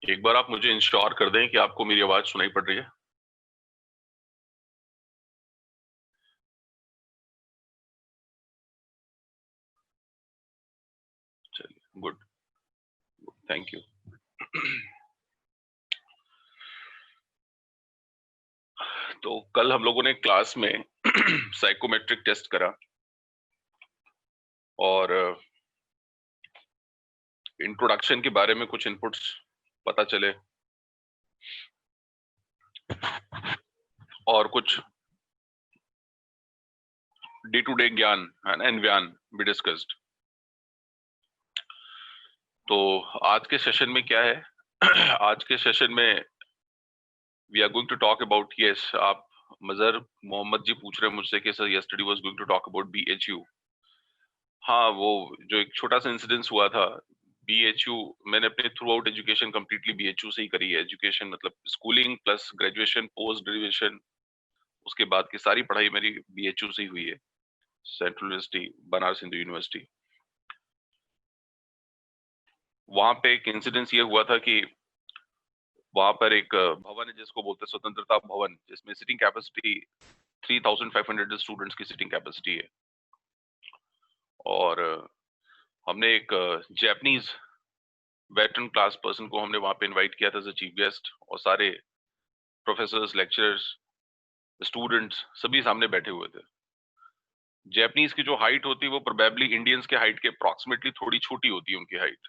एक बार आप मुझे इंश्योर कर दें कि आपको मेरी आवाज सुनाई पड़ रही है। चलिए, गुड, थैंक यू। तो कल हम लोगों ने क्लास में साइकोमेट्रिक टेस्ट करा और इंट्रोडक्शन के बारे में कुछ इनपुट्स पता चले और कुछ डे टू डे ज्ञान एंड व्यान भी डिस्कस्ड। तो आज के सेशन में क्या है? आज के सेशन में we are going to talk about, yes, आप मजहर मोहम्मद जी पूछ रहे हैं मुझसे कि sir yesterday was going to talk about BHU. हाँ, वो जो एक छोटा सा इंसिडेंस हुआ था बीएचयू, मैंने अपने through out education completely BHU से ही करी है। एजुकेशन मतलब schooling plus graduation post graduation, उसके बाद की सारी पढ़ाई मेरी बीएचयू से ही हुई है, central university, Banaras Hindu university. वहां पे एक इंसिडेंस ये हुआ था कि वहां पर एक भवन है जिसको बोलते हैं स्वतंत्रता भवन, जिसमें सिटिंग कैपेसिटी 3500 स्टूडेंट्स की सिटिंग कैपेसिटी है। और हमने एक जैपनीज वेटरन क्लास पर्सन को हमने वहां पे इनवाइट किया था एज अ चीफ गेस्ट, और सारे प्रोफेसर्स, लेक्चरर्स, स्टूडेंट्स सभी सामने बैठे हुए थे। जैपनीज की जो हाइट होती है वो प्रोबेबली इंडियंस के हाइट के अप्रॉक्सीमेटली थोड़ी छोटी होती है उनकी हाइट।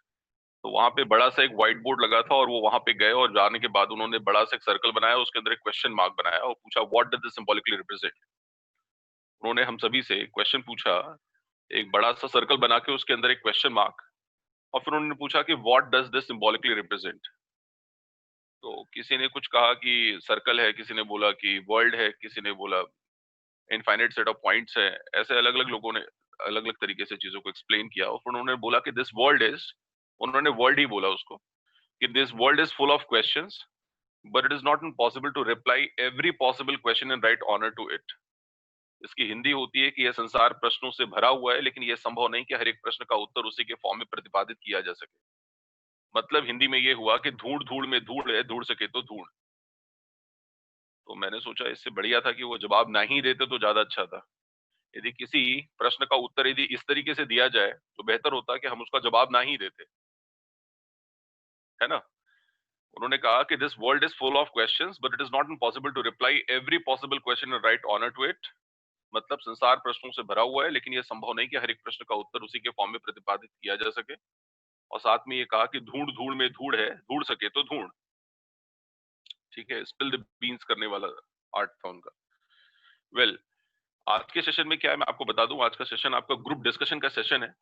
तो वहां पे बड़ा सा एक व्हाइट बोर्ड लगा था और वो वहां पे गए और जाने के बाद उन्होंने बड़ा सा एक सर्कल बनाया, उसके अंदर एक क्वेश्चन मार्क बनाया और पूछा what does this symbolically represent. उन्होंने हम सभी से क्वेश्चन पूछा, एक बड़ा सा सर्कल बना के उसके अंदर एक क्वेश्चन मार्क, और फिर उन्होंने पूछा कि what does this symbolically represent. तो किसी ने कुछ कहा कि सर्कल है, किसी ने बोला कि वर्ल्ड है, किसी ने बोला इनफाइनाइट सेट ऑफ पॉइंट्स है। ऐसे अलग अलग लोगों ने अलग अलग तरीके से चीजों को एक्सप्लेन किया और फिर उन्होंने बोला कि दिस वर्ल्ड इज, उन्होंने वर्ल्ड ही बोला उसको, कि this world is full of questions but it is not impossible to reply every possible question and right honour to it. इसकी हिंदी होती है कि यह संसार प्रश्नों से भरा हुआ है लेकिन यह संभव नहीं कि हर एक प्रश्न का उत्तर उसी के फॉर्म में प्रतिपादित किया जा सके। मतलब हिंदी में यह हुआ कि धूड़ धूड़ में धूड़ है, धूड़ सके तो धूड़। तो मैंने सोचा इससे बढ़िया था कि वो जवाब ना ही देते तो ज्यादा अच्छा था। यदि किसी प्रश्न का उत्तर यदि इस तरीके से दिया जाए तो बेहतर होता कि हम उसका जवाब ना ही देते, है ना। उन्होंने कहा कि this world is full of questions but it is not impossible to reply every possible question and right honour to it. मतलब संसार प्रश्नों से भरा हुआ है लेकिन यह संभव नहीं कि हर एक प्रश्न का उत्तर उसी के फॉर्म में प्रतिपादित किया जा सके। और साथ में ये कहा कि धूड़ धूड़ में धूड़ है, धूड़ सके तो धूड़। ठीक है, स्पिल द बीन्स करने वाला आर्ट था उनका। वेल, आज के सेशन में क्या है मैं आपको बता दूं, आज का सेशन आपका ग्रुप डिस्कशन का सेशन है।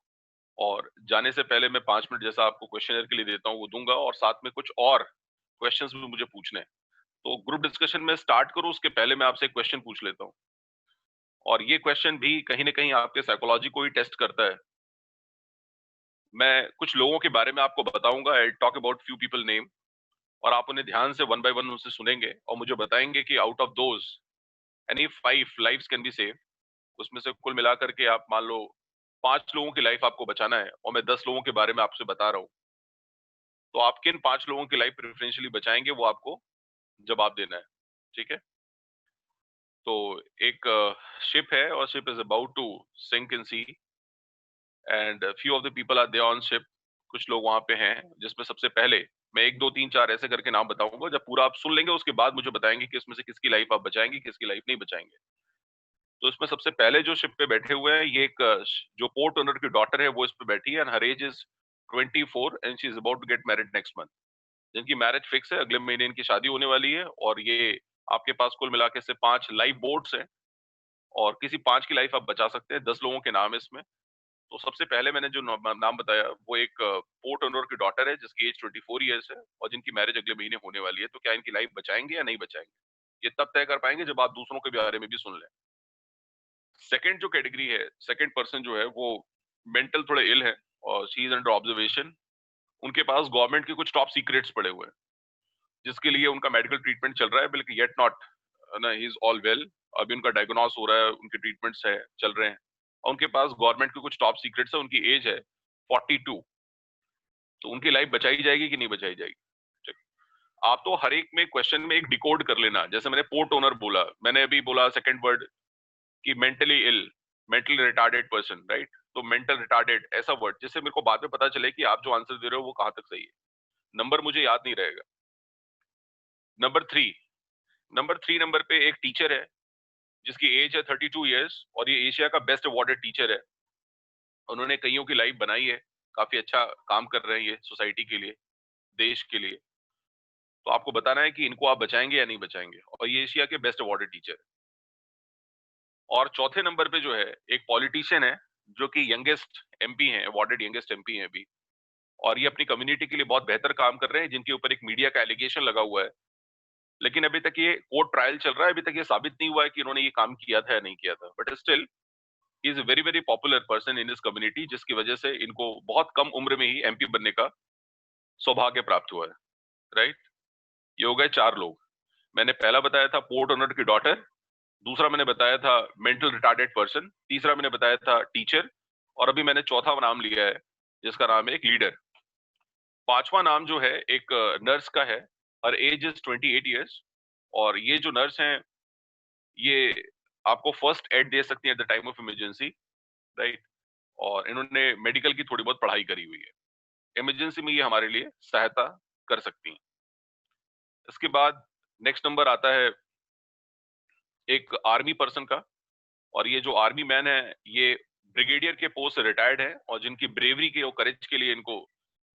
और जाने से पहले मैं 5 मिनट जैसा आपको क्वेश्चनर के लिए देता हूँ वो दूंगा, और साथ में कुछ और क्वेश्चंस भी मुझे पूछने हैं। तो ग्रुप डिस्कशन में स्टार्ट करूं उसके पहले मैं आपसे एक क्वेश्चन पूछ लेता हूँ, और ये क्वेश्चन भी कहीं ना कहीं आपके साइकोलॉजी को ही टेस्ट करता है। मैं कुछ लोगों के बारे में आपको बताऊंगा, I talk about few people name, और आप उन्हें ध्यान से वन बाय वन उनसे सुनेंगे और मुझे बताएंगे कि out of those any 5 lives can be save. उसमें से कुल मिलाकर के आप मान लो 5 लोगों की लाइफ आपको बचाना है और मैं 10 लोगों के बारे में आपसे बता रहा हूँ। तो आप किन 5 लोगों की लाइफ प्रेफरेंशियली बचाएंगे वो आपको जवाब देना है। ठीक है। तो एक शिप है और ship is about to sink in sea and few of the people are there on ship. कुछ लोग वहां पे हैं जिसमें सबसे पहले मैं 1 2 3 4 ऐसे करके नाम बताऊंगा, जब पूरा आप सुन लेंगे उसके बाद मुझे बताएंगे कि इसमें से किसकी लाइफ आप बचाएंगे किसकी लाइफ नहीं बचाएंगे। तो इसमें सबसे पहले जो शिप पे बैठे हुए हैं ये एक जो पोर्ट ओनर की डॉटर है वो इस पे बैठी है and her age is 24 and she is about to get married next month. जिनकी मैरिज फिक्स है, अगले महीने इनकी शादी होने वाली है। और ये आपके पास कुल मिला के से 5 लाइफ बोट्स हैं और किसी 5 की लाइफ आप बचा सकते हैं। 10 लोगों के नाम है इसमें। तो सबसे पहले मैंने जो नाम बताया वो एक पोर्ट ओनर की डॉटर है जिसकी एज 24 ईयर्स है और जिनकी मैरिज अगले महीने होने वाली है। तो क्या इनकी लाइफ बचाएंगे या नहीं बचाएंगे, ये तब तय कर पाएंगे जब आप दूसरों के बारे में भी सुन लें। सेकंड जो कैटेगरी है, सेकंड पर्सन जो है वो मेंटल थोड़े इल है और शी इज अंडर ऑब्जर्वेशन। उनके पास गवर्नमेंट के कुछ टॉप सीक्रेट्स पड़े हुए हैं जिसके लिए उनका मेडिकल ट्रीटमेंट चल रहा है, बल्कि येट नॉट ना ही इज ऑल वेल। अभी उनका डायग्नोस हो रहा है, उनके ट्रीटमेंट्स है चल रहे हैं। और उनके पास गवर्नमेंट के कुछ टॉप सीक्रेट्स है। उनकी एज है 42 तो उनकी लाइफ बचाई जाएगी कि नहीं बचाई जाएगी? ठीक। आप तो हर एक में क्वेश्चन में एक डिकोड कर लेना, जैसे मैंने पोर्ट ओनर बोला, मैंने अभी बोला सेकंड वर्ड कि mentally ill, mentally retarded person, right? तो मेंटल रिटार्डेड ऐसा वर्ड जिससे मेरे को बाद में पता चले कि आप जो आंसर दे रहे हो वो कहां तक सही है। नंबर मुझे याद नहीं रहेगा। नंबर थ्री नंबर पे एक टीचर है जिसकी एज है 32 ईयर्स, और ये एशिया का बेस्ट अवार्डेड टीचर है। उन्होंने कईयों की लाइफ बनाई है, काफी अच्छा काम कर रहे हैं ये सोसाइटी के लिए, देश के लिए। तो आपको बताना है कि इनको आप बचाएंगे या नहीं बचाएंगे, और ये एशिया के बेस्ट अवार्डेड टीचर है। और चौथे नंबर पे जो है एक पॉलिटिशियन है जो कि यंगेस्ट एमपी हैं, अवार्डेड यंगेस्ट एमपी हैं अभी, और ये अपनी कम्युनिटी के लिए बहुत बेहतर काम कर रहे हैं, जिनके ऊपर एक मीडिया का एलिगेशन लगा हुआ है। लेकिन अभी तक ये कोर्ट ट्रायल चल रहा है, अभी तक ये साबित नहीं हुआ है कि इन्होंने ये काम किया था या नहीं किया था, but still he is a very very popular person in this community, जिसकी वजह से इनको बहुत कम उम्र में ही एमपी बनने का सौभाग्य प्राप्त हुआ है, राइट? ये हो गए चार लोग। मैंने पहला बताया था पोर्ट ओनर की डॉटर, दूसरा मैंने बताया था मेंटल रिटार्डेड पर्सन, तीसरा मैंने बताया था टीचर, और अभी मैंने चौथा नाम लिया है जिसका नाम है एक लीडर। पांचवा नाम जो है एक नर्स का है, और एज इज 28 ईयर्स, और ये जो नर्स हैं ये आपको फर्स्ट एड दे सकती है at the time of emergency, right? और इन्होंने मेडिकल की थोड़ी बहुत पढ़ाई करी हुई है, इमरजेंसी में ये हमारे लिए सहायता कर सकती हैं। इसके बाद नेक्स्ट नंबर आता है एक आर्मी पर्सन का, और ये जो आर्मी मैन है ये ब्रिगेडियर के पोस्ट से रिटायर्ड है, और जिनकी ब्रेवरी के और करेज के लिए इनको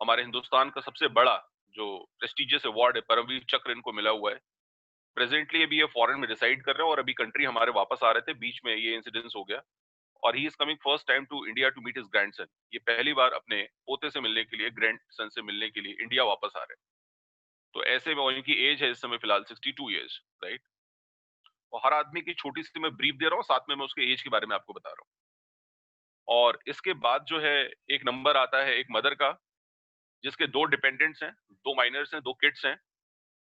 हमारे हिंदुस्तान का सबसे बड़ा जो प्रेस्टिजियस अवार्ड है परमवीर चक्र इनको मिला हुआ है। प्रेजेंटली अभी ये फॉरेन में डिसाइड कर रहे हैं, और अभी कंट्री हमारे वापस आ रहे थे, बीच में ये इंसिडेंस हो गया, और he is coming first time to India to meet his grandson. ये पहली बार अपने पोते से मिलने के लिए, ग्रैंडसन से मिलने के लिए इंडिया वापस आ रहे हैं। तो ऐसे में, और इनकी एज है इस समय फिलहाल 62 ईयर्स, राइट? और हर आदमी की छोटी सी मैं ब्रीफ दे रहा हूँ, साथ में मैं उसके एज के बारे में आपको बता रहा हूँ। और इसके बाद जो है एक नंबर आता है एक मदर का, जिसके दो डिपेंडेंट्स हैं, दो माइनर्स हैं, दो किड्स हैं।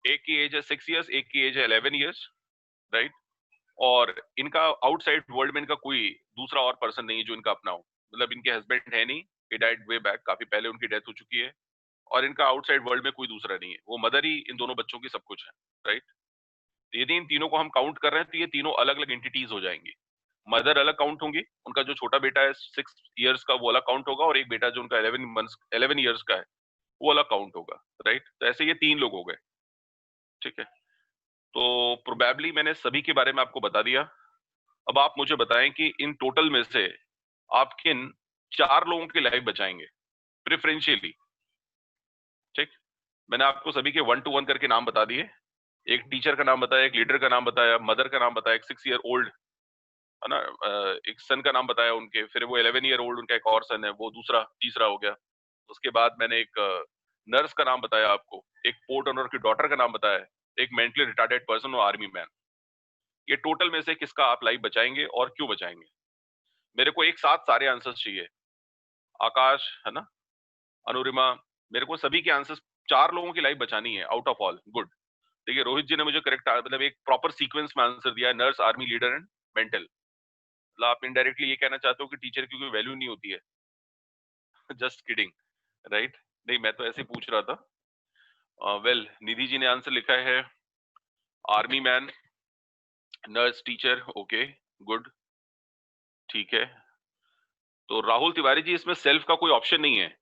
एक की एज है 6 ईयर्स, एक की एज है 11 ईयर्स, राइट? और इनका आउटसाइड वर्ल्ड में इनका कोई दूसरा और पर्सन नहीं है जो इनका अपना हो, मतलब इनके हस्बैंड है नहीं, he died way back, काफी पहले उनकी डेथ हो चुकी है, और इनका आउटसाइड वर्ल्ड में कोई दूसरा नहीं है, वो मदर ही इन दोनों बच्चों की सब कुछ है, राइट? यदि इन तीनों को हम काउंट कर रहे हैं तो ये तीनों अलग अलग एंटिटीज हो जाएंगी। मदर अलग काउंट होंगी, उनका जो छोटा बेटा है 6 ईयर्स का वो अलग काउंट होगा, और एक बेटा जो उनका 11 मंथ्स 11 ईयर्स का है वो अलग काउंट होगा, राइट? तो ऐसे ये तीन लोग हो गए, ठीक है? तो प्रोबेबली मैंने सभी के बारे में आपको बता दिया। अब आप मुझे बताएं कि इन टोटल में से आप किन चार लोगों की लाइफ बचाएंगे प्रेफरेंशियली, ठीक? मैंने आपको सभी के 1 to 1 करके नाम बता दिए। एक टीचर का नाम बताया, एक लीडर का नाम बताया, मदर का नाम बताया, एक 6 ईयर ओल्ड है ना, एक सन का नाम बताया उनके, फिर वो 11 ईयर ओल्ड उनका एक और सन है, वो दूसरा तीसरा हो गया। उसके बाद मैंने एक नर्स का नाम बताया आपको, एक पोर्ट ओनर की डॉटर का नाम बताया, एक मेंटली रिटार्डेड पर्सन और आर्मी मैन। ये टोटल में से किसका आप लाइफ बचाएंगे और क्यों बचाएंगे? मेरे को एक साथ सारे आंसर्स चाहिए। आकाश है ना, अनुरिमा, मेरे को सभी के आंसर्स, चार लोगों की लाइफ बचानी है आउट ऑफ ऑल। गुड। देखिए रोहित जी ने मुझे करेक्ट मतलब एक प्रॉपर सीक्वेंस में आंसर दिया है, nurse, army, leader and mental. मतलब आप इनडायरेक्टली ये कहना चाहते हो कि टीचर की कोई वैल्यू नहीं होती है? Just kidding, right? नहीं, मैं तो ऐसे ही पूछ रहा था। वेल, निधि जी ने आंसर लिखा है army man, nurse, teacher, okay, good, ठीक है। तो राहुल तिवारी जी, इसमें सेल्फ का कोई ऑप्शन नहीं है,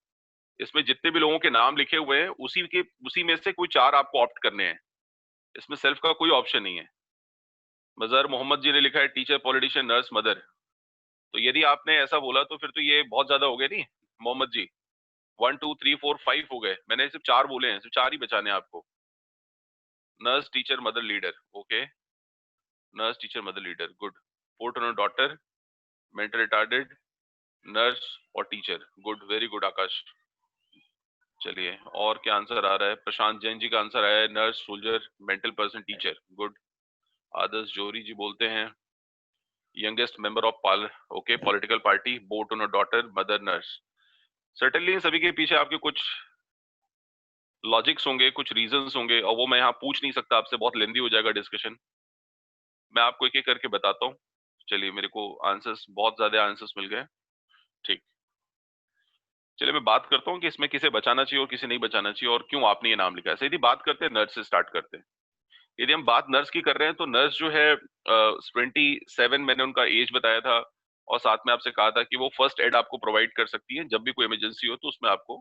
इसमें जितने भी लोगों के नाम लिखे हुए हैं उसी में से कोई चार आपको ऑप्ट करने हैं, इसमें सेल्फ का कोई ऑप्शन नहीं है। मजहर मोहम्मद जी ने लिखा है टीचर, पॉलिटिशियन, नर्स, मदर। तो यदि आपने ऐसा बोला तो फिर तो ये बहुत ज्यादा हो गए नहीं मोहम्मद जी? 1 2 3 4 5 हो गए, मैंने सिर्फ चार बोले हैं, सिर्फ चार ही बचाने हैं आपको। Nurse, teacher, mother, leader, okay. Nurse, teacher, mother, leader, good. Port owner, daughter, mental retarded, nurse और टीचर, गुड, वेरी गुड आकाश। चलिए, और क्या आंसर आ रहा है? प्रशांत जैन जी का आंसर आया है nurse, soldier, mental person, teacher, good. Adarsh Jori ji बोलते हैं youngest member of okay, political party, boat owner, daughter, mother, nurse. Certainly सभी के पीछे आपके कुछ लॉजिक्स होंगे, कुछ रीजंस होंगे, और वो मैं यहाँ पूछ नहीं सकता आपसे, बहुत लेंदी हो जाएगा डिस्कशन। मैं आपको एक एक करके बताता हूँ। चलिए, मेरे को आंसर्स, बहुत ज्यादा आंसर्स मिल गए, ठीक। चलिए मैं बात करता हूँ कि इसमें किसे बचाना चाहिए और किसे नहीं बचाना चाहिए और क्यों आपने ये नाम लिखा है। सीधी बात करते हैं, नर्स से स्टार्ट करते हैं। यदि हम बात नर्स की कर रहे हैं तो नर्स जो है 27 मैंने उनका एज बताया था, और साथ में आपसे कहा था कि वो फर्स्ट एड आपको प्रोवाइड कर सकती है जब भी कोई इमरजेंसी हो, तो उसमें आपको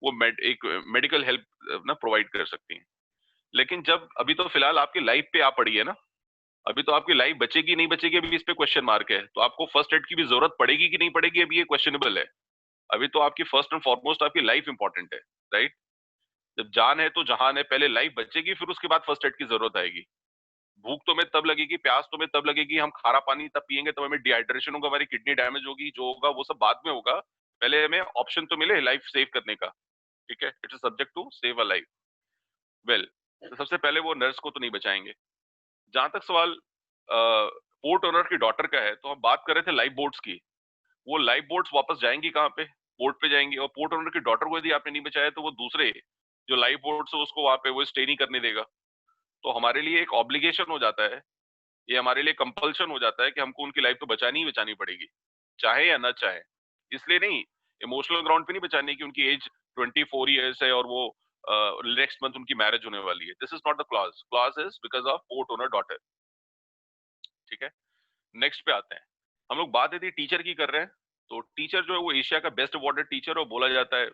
वो एक मेडिकल हेल्प ना प्रोवाइड कर सकती हैं। लेकिन जब अभी तो फिलहाल आपकी लाइफ पे आ पड़ी है ना, अभी तो आपकी लाइफ बचेगी नहीं बचेगी अभी इस पे क्वेश्चन मार्क है, तो आपको फर्स्ट एड की भी जरूरत पड़ेगी कि नहीं पड़ेगी अभी ये क्वेश्चनेबल है। अभी तो आपकी फर्स्ट एंड फॉरमोस्ट आपकी लाइफ इंपॉर्टेंट है, राइट। जब जान है तो जहान है, पहले लाइफ बचेगी फिर उसके बाद फर्स्ट एड की जरूरत आएगी। भूख तो हमें तब लगेगी, प्यास तो हमें तब लगेगी, हम खारा पानी तब पियेंगे तब हमें डिहाइड्रेशन होगा, हमारी किडनी डैमेज होगी, जो होगा वो सब बाद में होगा। पहले हमें ऑप्शन तो मिले लाइफ सेव करने का, ठीक है, it's subject to save a life. Well, तो सबसे पहले वो नर्स को तो नहीं बचाएंगे। जहां तक सवाल पोर्ट ओनर की डॉटर का है, तो हम बात कर रहे थे लाइफ बोट्स की। वो लाइफ बोट्स वापस जाएंगी कहाँ पे? पोर्ट पे जाएंगी, और पोर्ट ओनर की डॉटर को यदि आपने नहीं बचाया तो वो दूसरे जो लाइफ बोट्स है उसको वहां पे वो स्टे नहीं करने देगा। तो हमारे लिए एक ऑब्लिगेशन हो जाता है, ये हमारे लिए कंपल्शन हो जाता है कि हमको उनकी लाइफ तो बचानी ही बचानी पड़ेगी, चाहे या ना चाहे। इसलिए नहीं, इमोशनल ग्राउंड पे नहीं बचानी कि उनकी एज 24 ईयर्स है और वो नेक्स्ट मंथ उनकी मैरिज होने वाली है। This is not the clause, clause is because of port owner daughter, ठीक है। नेक्स्ट पे आते हैं। हम लोग बात यदि टीचर की कर रहे हैं, तो टीचर जो है वो एशिया का बेस्ट अवार्डेड टीचर, और बोला जाता है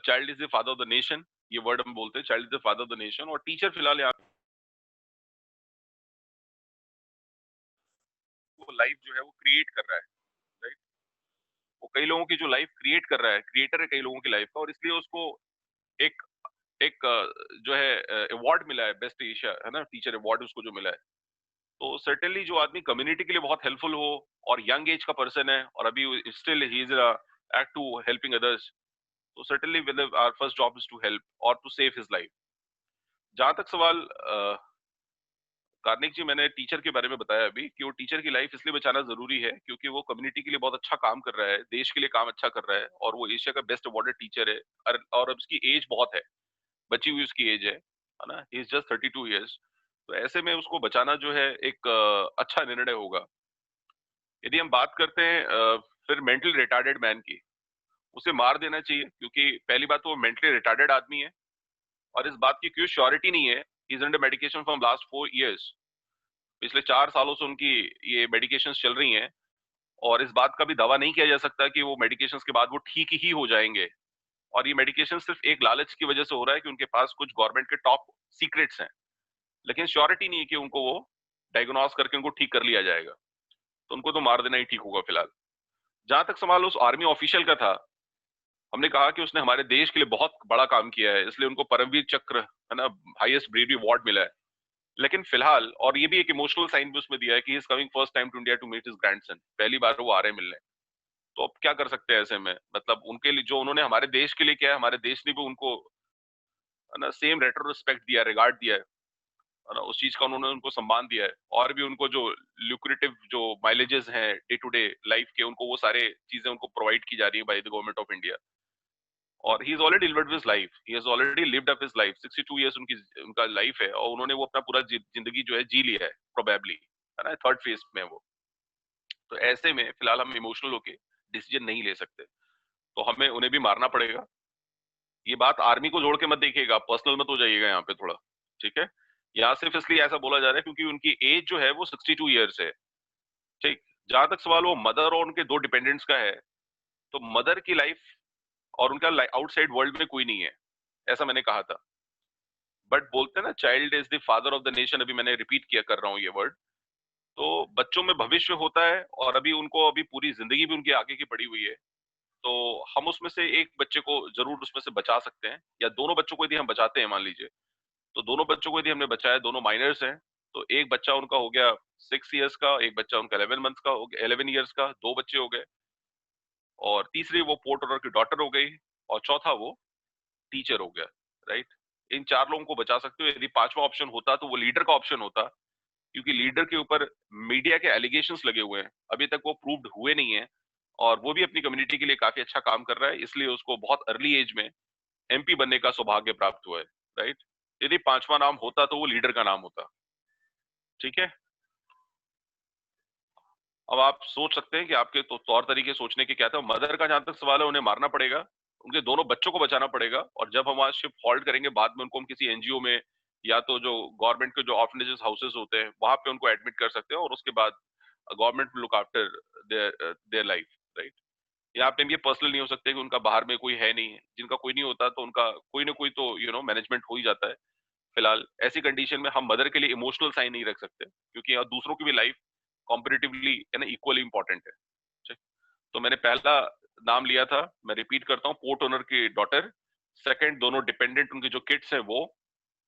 child is the father of the nation. ये वर्ड हम बोलते हैं, child is the father of the nation. और टीचर फिलहाल यहाँ वो लाइफ जो है वो क्रिएट कर रहा है, राइट। वो कई लोगों की जो लाइफ क्रिएट कर रहा है, क्रिएटर है कई लोगों की लाइफ का, और इसलिए उसको एक एक जो है अवार्ड मिला है, बेस्ट एशिया है ना, टीचर अवार्ड उसको जो मिला है। तो सर्टेनली जो आदमी कम्युनिटी के लिए बहुत हेल्पफुल हो और यंग एज का पर्सन है और अभी still he is act to helping others, तो certainly our first job is to help और टू सेव हिज लाइफ। जहां तक सवाल कार्निक जी, मैंने टीचर के बारे में बताया अभी कि वो टीचर की लाइफ इसलिए बचाना जरूरी है क्योंकि वो कम्युनिटी के लिए बहुत अच्छा काम कर रहा है, देश के लिए काम अच्छा कर रहा है, और वो एशिया का बेस्ट अवार्डेड टीचर है। और अब उसकी एज बहुत है, बची हुई उसकी एज है ना, ही इज जस्ट 32 ईयर्स। तो ऐसे में उसको बचाना जो है एक अच्छा निर्णय होगा। यदि हम बात करते हैं फिर मेंटली रिटार्डेड मैन की, उसे मार देना चाहिए क्योंकि पहली बात तो वो मेंटली रिटार्डेड आदमी है, और इस बात की कोई श्योरिटी नहीं है। He is under medication from last 4 years, पिछले 4 सालों से उनकी ये मेडिकेशन चल रही हैं, और इस बात का भी दावा नहीं किया जा सकता कि वो मेडिकेशन के बाद वो ठीक ही हो जाएंगे। और ये मेडिकेशन सिर्फ एक लालच की वजह से हो रहा है कि उनके पास कुछ गवर्नमेंट के टॉप सीक्रेट्स हैं, लेकिन श्योरिटी नहीं है कि उनको वो डायग्नोस करके उनको ठीक कर लिया जाएगा। तो उनको तो मार देना ही ठीक होगा फिलहाल। जहां तक सवाल उस आर्मी ऑफिशियल का था, हमने कहा कि उसने हमारे देश के लिए बहुत बड़ा काम किया है, इसलिए उनको परमवीर चक्र है ना, हाईएस्ट ब्रेवरी अवार्ड मिला है। लेकिन फिलहाल, और ये भी एक इमोशनल साइन भी उसमें दिया है कि is coming first time to India to meet his grandson, पहली बार वो आ रहे हैं मिलने। तो अब क्या कर सकते हैं ऐसे में, मतलब उनके लिए जो उन्होंने हमारे देश के लिए किया है, हमारे देश ने भी उनको है ना सेम रेट्रोस्पेक्ट दिया, रिगार्ड दिया है ना, उस चीज का उन्होंने उनको सम्मान दिया है। और भी उनको जो ल्यूक्रेटिव जो माइलेजेस हैं डे टू डे लाइफ के, उनको वो सारे चीजें उनको प्रोवाइड की जा रही है by the government of India. और he is already lived his life, he has already lived up his life, 62 years उनकी उनका लाइफ है, और उन्होंने वो अपना पूरा जिंदगी जो है जी लिया है प्रोबेबली, है ना, थर्ड फेज में वो। तो ऐसे में फिलहाल हम इमोशनल होके डिसीजन नहीं ले सकते, तो हमें उन्हें भी मारना पड़ेगा। ये बात आर्मी को जोड़ के मत देखिएगा, पर्सनल मत हो जाइएगा यहाँ पे थोड़ा, ठीक है। यहाँ सिर्फ इसलिए ऐसा बोला जा रहा है क्योंकि उनकी एज जो है वो 62 ईयर्स है, ठीक। जहां तक सवाल वो मदर और उनके दो डिपेंडेंट्स का है, तो मदर की लाइफ और उनका आउटसाइड वर्ल्ड में कोई नहीं है, ऐसा मैंने कहा था। बट बोलते हैं ना, child is the father of the nation, अभी मैंने रिपीट किया कर रहा हूँ ये वर्ड। तो बच्चों में भविष्य होता है, और अभी उनको अभी पूरी जिंदगी भी उनकी आगे की पड़ी हुई है। तो हम उसमें से एक बच्चे को जरूर उसमें से बचा सकते हैं, या दोनों बच्चों को यदि हम बचाते हैं मान लीजिए, तो दोनों बच्चों को यदि हमने बचाया, दोनों माइनर्स हैं, तो एक बच्चा उनका हो गया 6 इयर्स का, एक बच्चा उनका 11 मंथ का हो गया, 11 ईयर्स का, दो बच्चे हो गए। और तीसरी वो पोर्ट ओनर की डॉटर हो गई, और चौथा वो टीचर हो गया, राइट। इन चार लोगों को बचा सकते हो। यदि पांचवा ऑप्शन होता तो वो लीडर का ऑप्शन होता, क्योंकि लीडर के ऊपर मीडिया के एलिगेशंस लगे हुए हैं, अभी तक वो प्रूव्ड हुए नहीं है, और वो भी अपनी कम्युनिटी के लिए काफी अच्छा काम कर रहा है, इसलिए उसको बहुत अर्ली एज में एमपी बनने का सौभाग्य प्राप्त हुआ है, राइट। यदि पांचवा नाम होता तो वो लीडर का नाम होता, ठीक है। अब आप सोच सकते हैं कि आपके तो तौर तरीके सोचने के क्या थे। मदर का जहां तक सवाल है, उन्हें मारना पड़ेगा, उनके दोनों बच्चों को बचाना पड़ेगा, और जब हम आज शिप हॉल्ट करेंगे बाद में उनको हम किसी एनजीओ में या तो जो गवर्नमेंट के जो ऑर्फनेजेस हाउसेस होते हैं वहां पे उनको एडमिट कर सकते हैं, और उसके बाद government look after their life, right. यहाँ पे ये पर्सनल नहीं हो सकते कि उनका बाहर में कोई है नहीं है, जिनका कोई नहीं होता तो उनका कोई ना कोई तो मैनेजमेंट हो ही जाता है। फिलहाल ऐसी कंडीशन में हम मदर के लिए इमोशनल साइन नहीं रख सकते, क्योंकि यहाँ दूसरों की भी लाइफ कॉम्पिटिटिवली है ना, इक्वली इंपॉर्टेंट है। ठीक। तो मैंने पहला नाम लिया था, मैं रिपीट करता हूँ, पोर्ट ओनर की डॉटर। सेकंड, दोनों डिपेंडेंट उनके जो किड्स हैं वो।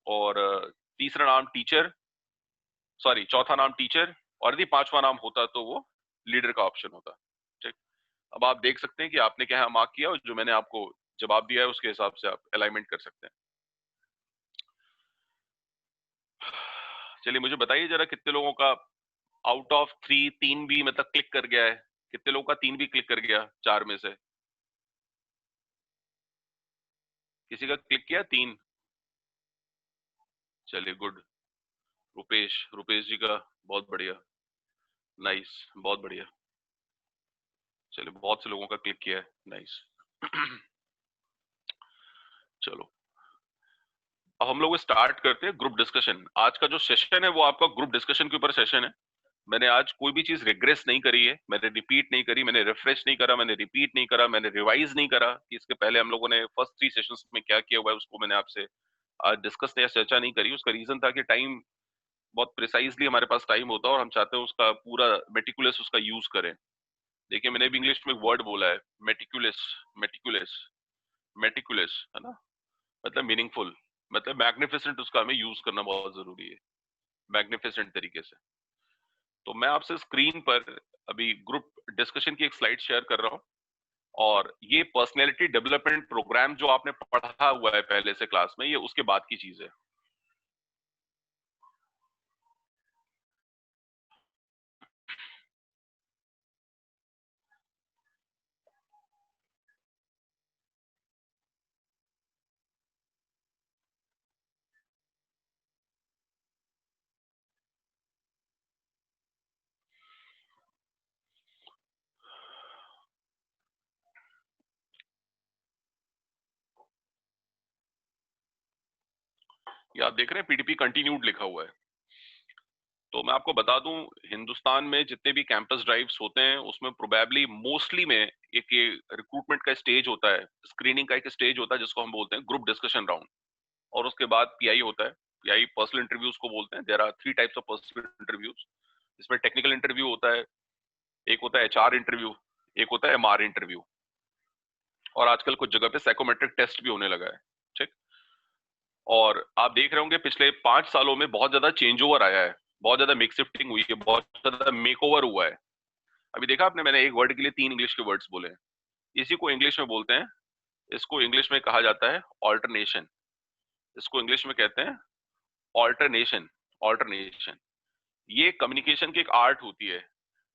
और तीसरा नाम टीचर, सॉरी चौथा नाम टीचर, और यदि पांचवा नाम होता तो वो लीडर का ऑप्शन होता। ठीक। अब आप देख सकते हैं कि आपने क्या मार्क किया, और जो मैंने आपको जवाब दिया है उसके हिसाब से आप अलाइनमेंट कर सकते हैं। चलिए मुझे बताइए जरा, कितने लोगों का आउट ऑफ 3 3 भी मतलब क्लिक कर गया है? कितने लोगों का 3 भी क्लिक कर गया 4 में से? किसी का क्लिक किया 3? चलिए गुड। रुपेश, रुपेश जी का बहुत बढ़िया, नाइस, बहुत बढ़िया। चलिए बहुत से लोगों का क्लिक किया है, नाइस। चलो अब हम लोग स्टार्ट करते हैं ग्रुप डिस्कशन। आज का जो सेशन है वो आपका ग्रुप डिस्कशन के ऊपर सेशन है। मैंने आज कोई भी चीज रिग्रेस नहीं करी है, मैंने रिपीट नहीं करी, मैंने रिफ्रेश नहीं करा, मैंने रिपीट नहीं करा, मैंने रिवाइज नहीं करा कि इसके पहले हम लोगों ने फर्स्ट 3 सेशंस में क्या किया हुआ है, उसको मैंने आपसे आज डिस्कस या चर्चा नहीं करी। उसका रीजन था कि टाइम, बहुत प्रिसाइजली हमारे पास टाइम होता है और हम चाहते हैं उसका पूरा मेटिकुलस उसका यूज करें। देखिए मैंने भी इंग्लिश में एक वर्ड बोला है, मेटिकुलस, मेटिकुलस, मेटिकुलस, है ना, मतलब मीनिंगफुल, मतलब मैग्निफिसेंट, उसका हमें यूज करना बहुत जरूरी है, मैग्निफिसेंट तरीके से। तो मैं आपसे स्क्रीन पर अभी ग्रुप डिस्कशन की एक स्लाइड शेयर कर रहा हूं, और ये पर्सनैलिटी डेवलपमेंट प्रोग्राम जो आपने पढ़ा हुआ है पहले से क्लास में, ये उसके बाद की चीज है। ये आप देख रहे हैं पीडीपी कंटिन्यूड लिखा हुआ है। तो मैं आपको बता दूं, हिंदुस्तान में जितने भी कैंपस ड्राइव्स होते हैं उसमें प्रोबेबली मोस्टली में एक ये रिक्रूटमेंट का स्टेज होता है, स्क्रीनिंग का एक स्टेज होता है जिसको हम बोलते हैं ग्रुप डिस्कशन राउंड, और उसके बाद पीआई होता है। पीआई पर्सनल इंटरव्यूज को बोलते हैं। There are 3 types of personal interviews. इसमें टेक्निकल इंटरव्यू होता है, एक होता है एचआर इंटरव्यू, एक होता है एमआर इंटरव्यू, और आजकल कुछ जगह पे साइकोमेट्रिक टेस्ट भी होने लगा है। ठीक। और आप देख रहे होंगे पिछले 5 सालों में बहुत ज्यादा चेंज ओवर आया है, बहुत ज्यादा मिक्स शिफ्टिंग हुई है, बहुत ज्यादा मेक ओवर हुआ है। अभी देखा आपने, मैंने एक वर्ड के लिए 3 इंग्लिश के वर्ड्स बोले हैं। इसी को इंग्लिश में बोलते हैं, इसको इंग्लिश में कहा जाता है ऑल्टरनेशन। इसको इंग्लिश में कहते हैं ऑल्टरनेशन, ऑल्टरनेशन। ये कम्युनिकेशन की एक आर्ट होती है।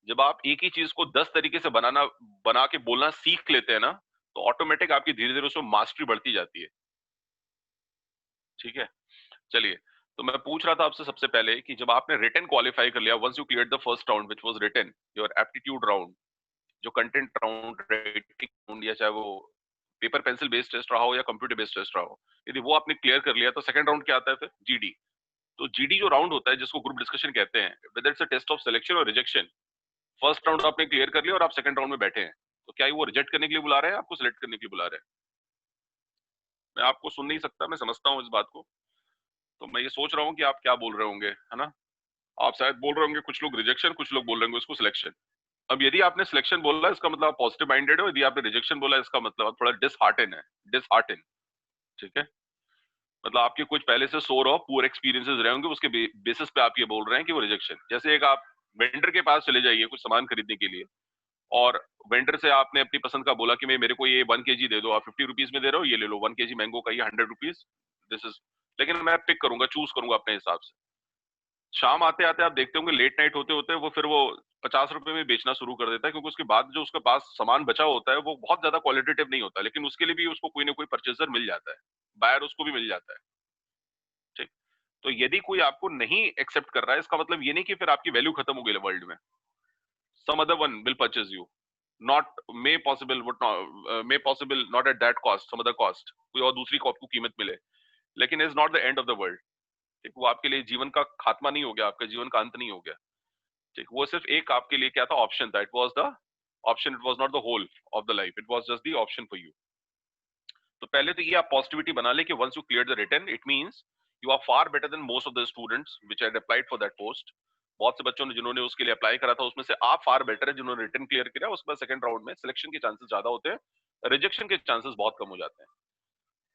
जब आप एक ही चीज को 10 तरीके से बना के बोलना सीख लेते हैं ना, तो ऑटोमेटिक आपकी धीरे धीरे उसमें मास्टरी बढ़ती जाती है। ठीक है। चलिए, तो मैं पूछ रहा था आपसे सबसे पहले कि जब आपने रिटन क्वालिफाई कर लिया, once you clear the first round which was written, your aptitude round, जो कंटेंट राउंड, राइटिंग राउंड, या चाहे वो पेपर पेंसिल बेस्ड टेस्ट रहा हो या कंप्यूटर बेस्ड टेस्ट रहा हो, यदि वो आपने क्लियर कर लिया तो सेकंड राउंड क्या आता है फिर? जीडी। तो जीडी जो राउंड होता है जिसको ग्रुप डिस्कशन कहते हैं, whether it's a test of selection और रिजेक्शन, फर्स्ट राउंड आपने क्लियर कर लिया और आप सेकंड राउंड में बैठे हैं, तो क्या वो रिजेक्ट करने के लिए बुला रहे हैं, आपको सिलेक्ट करने के लिए बुला रहे हैं? मैं आपको सुन नहीं सकता, मैं समझता हूँ इस बात को। तो मैं ये सोच रहा हूँ कि आप क्या बोल रहे होंगे, है ना। आप शायद बोल रहे होंगे कुछ लोग रिजेक्शन, कुछ लोग बोल रहे होंगे उसको सिलेक्शन। अब यदि आपने सिलेक्शन बोला इसका मतलब आप पॉजिटिव माइंडेड हो, यदि आपने रिजेक्शन बोला इसका मतलब आप थोड़ा डिसहार्टन है, डिसहार्टन। ठीक है। मतलब आपके कुछ पहले से सोर ऑफ पुअर एक्सपीरियंसेस रहे होंगे, उसके बेसिस पे आप ये बोल रहे हैं कि वो रिजेक्शन। जैसे एक आप वेंडर के पास चले जाइए कुछ सामान खरीदने के लिए, और वेंडर से आपने अपनी पसंद का बोला कि मैं मेरे को ये 1 kg दे दो, आप 50 रुपीज में दे रहे हो, ये ले लो 1 kg मैंगो का, ये 100 रुपीज, दिस इज, लेकिन मैं पिक करूंगा, चूज करूंगा अपने हिसाब से। शाम आते आते आप देखते होंगे लेट नाइट होते होते वो फिर वो 50 रुपए में बेचना शुरू कर देता है, क्योंकि उसके बाद जो उसके पास सामान बचा होता है वो बहुत ज्यादा क्वालिटेटिव नहीं होता, लेकिन उसके लिए भी उसको कोई ना कोई परचेजर मिल जाता है, बायर उसको भी मिल जाता है। ठीक। तो यदि कोई आपको नहीं एक्सेप्ट कर रहा है, इसका मतलब ये नहीं कि फिर आपकी वैल्यू खत्म हो गई वर्ल्ड में। some other one will purchase you, not may possible would not may possible not at that cost, some other cost, कोई और दूसरी को आपको कीमत मिले, लेकिन is not the end of the world। ठीक, वो आपके लिए जीवन का खात्मा नहीं हो गया, आपका जीवन का अंत नहीं हो गया। ठीक, वो सिर्फ एक आपके लिए क्या था, ऑप्शन था, it was the option, it was not the whole of the life, it was just the option for you. तो पहले तो ये आप पॉजिटिविटी बना ले कि once you clear the written, it means you are far better than most of the students which had applied for that post. बहुत से बच्चों ने जिन्होंने उसके लिए अप्लाई करा था, उसमें से आप फार बेटर है जिन्होंने रिटन क्लियर किया, उसके बाद सेकंड राउंड में सिलेक्शन के चांसेस ज्यादा होते हैं, रिजेक्शन के चांसेस बहुत कम हो जाते हैं।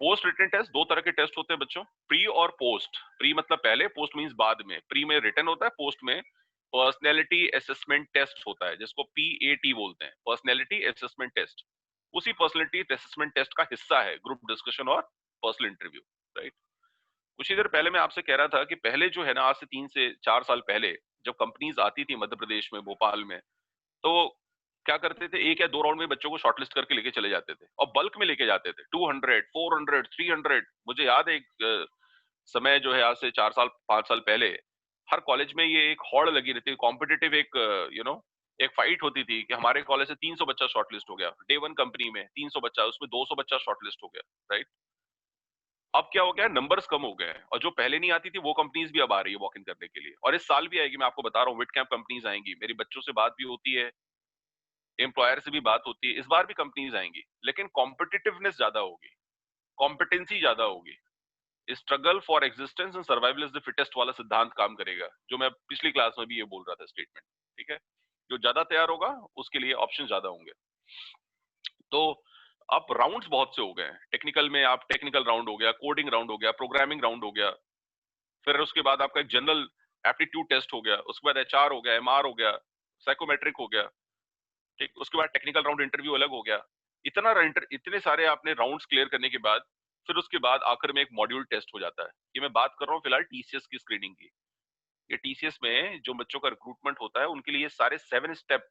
पोस्ट रिटन टेस्ट, दो तरह के टेस्ट होते हैं बच्चों, प्री और पोस्ट। प्री मतलब पहले, पोस्ट मींस बाद में। प्री में रिटन होता है, पोस्ट में पर्सनैलिटी असेसमेंट टेस्ट होता है, जिसको PAT बोलते हैं, पर्सनैलिटी असेसमेंट टेस्ट। उसी पर्सनैलिटी असेसमेंट टेस्ट का हिस्सा है ग्रुप डिस्कशन और पर्सनल इंटरव्यू, राइट। कुछ ही देर पहले मैं आपसे कह रहा था कि पहले जो है ना, आज से 3 से 4 साल पहले जब कंपनीज आती थी मध्य प्रदेश में, भोपाल में, तो क्या करते थे, एक या दो राउंड में बच्चों को शॉर्टलिस्ट करके लेके चले जाते थे और बल्क में लेके जाते थे, 200, 400, 300। मुझे याद है एक समय जो है आज से 4 साल 5 साल पहले, हर कॉलेज में ये एक हॉड़ लगी रहती, कॉम्पिटिटिव एक एक फाइट होती थी कि हमारे कॉलेज से 300 बच्चा शॉर्टलिस्ट हो गया, डे 1 कंपनी में 300 बच्चा, उसमें 200 बच्चा शॉर्टलिस्ट हो गया, राइट। अब क्या हो गया, नंबर्स कम हो गए हैं, और जो पहले नहीं आती थी वो कंपनीज भी अब आ रही है वॉक इन करने के लिए, और इस साल भी आएगी, मैं आपको बता रहा हूँ, विट कैंप कंपनीज आएंगी, मेरी बच्चों से बात भी होती है, एम्प्लॉयर से भी बात होती है, इस बार भी कंपनीज आएंगी, लेकिन कॉम्पिटिटिवनेस ज्यादा होगी, कॉम्पिटेंसी ज्यादा होगी। Struggle for existence and survival is the fittest वाला सिद्धांत काम करेगा, जो मैं पिछली क्लास में भी ये बोल रहा था स्टेटमेंट, ठीक है। जो ज्यादा तैयार होगा उसके लिए ऑप्शन ज्यादा होंगे। तो अब राउंड्स बहुत से हो गए हैं, टेक्निकल में आप टेक्निकल राउंड हो गया, कोडिंग राउंड हो गया, प्रोग्रामिंग राउंड हो गया, फिर उसके बाद आपका एक जनरल एप्टीट्यूड टेस्ट हो गया, उसके बाद HR हो गया, MR हो गया, साइकोमेट्रिक हो गया, ठीक, उसके बाद टेक्निकल राउंड इंटरव्यू अलग हो गया। इतने सारे आपने राउंड्स क्लियर करने के बाद फिर उसके बाद आखिर में एक मॉड्यूल टेस्ट हो जाता है। ये मैं बात कर रहा हूँ फिलहाल TCS की स्क्रीनिंग की। ये TCS में जो बच्चों का रिक्रूटमेंट होता है उनके लिए सारे 7 स्टेप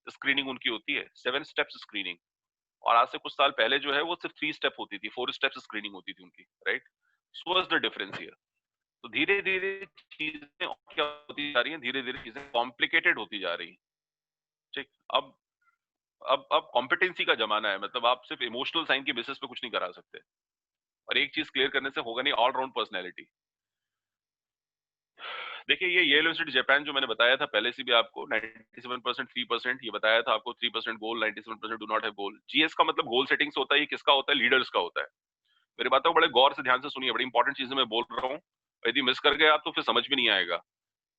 स्क्रीनिंग उनकी होती है, 7 स्टेप्स स्क्रीनिंग। और आज से कुछ साल पहले जो है वो सिर्फ 3 स्टेप होती थी, 4 स्टेप्स स्क्रीनिंग होती थी उनकी, right. So what's the difference here. तो धीरे धीरे चीजें क्या होती जा रही हैं, धीरे धीरे चीजें कॉम्प्लिकेटेड होती जा रही हैं, ठीक। अब कॉम्पिटेंसी का जमाना है, मतलब आप सिर्फ इमोशनल साइन के बेसिस पे कुछ नहीं करा सकते, और एक चीज क्लियर करने से होगा नहीं, ऑलराउंड पर्सनैलिटी। देखिए ये यूनिवर्सिटी जापान जो मैंने बताया था पहले से भी आपको, 97% 3%, ये बताया था आपको 3% गोल, 97% do not have goal. GS का मतलब गोल सेटिंग्स होता है, ये किसका होता है, लीडर्स का होता है। मेरी बातों को बड़े गौर से ध्यान से सुनिए, बड़ी इंपॉर्टेंट चीजें मैं बोल रहा हूँ, यदि मिस कर गए आप तो फिर समझ भी नहीं आएगा।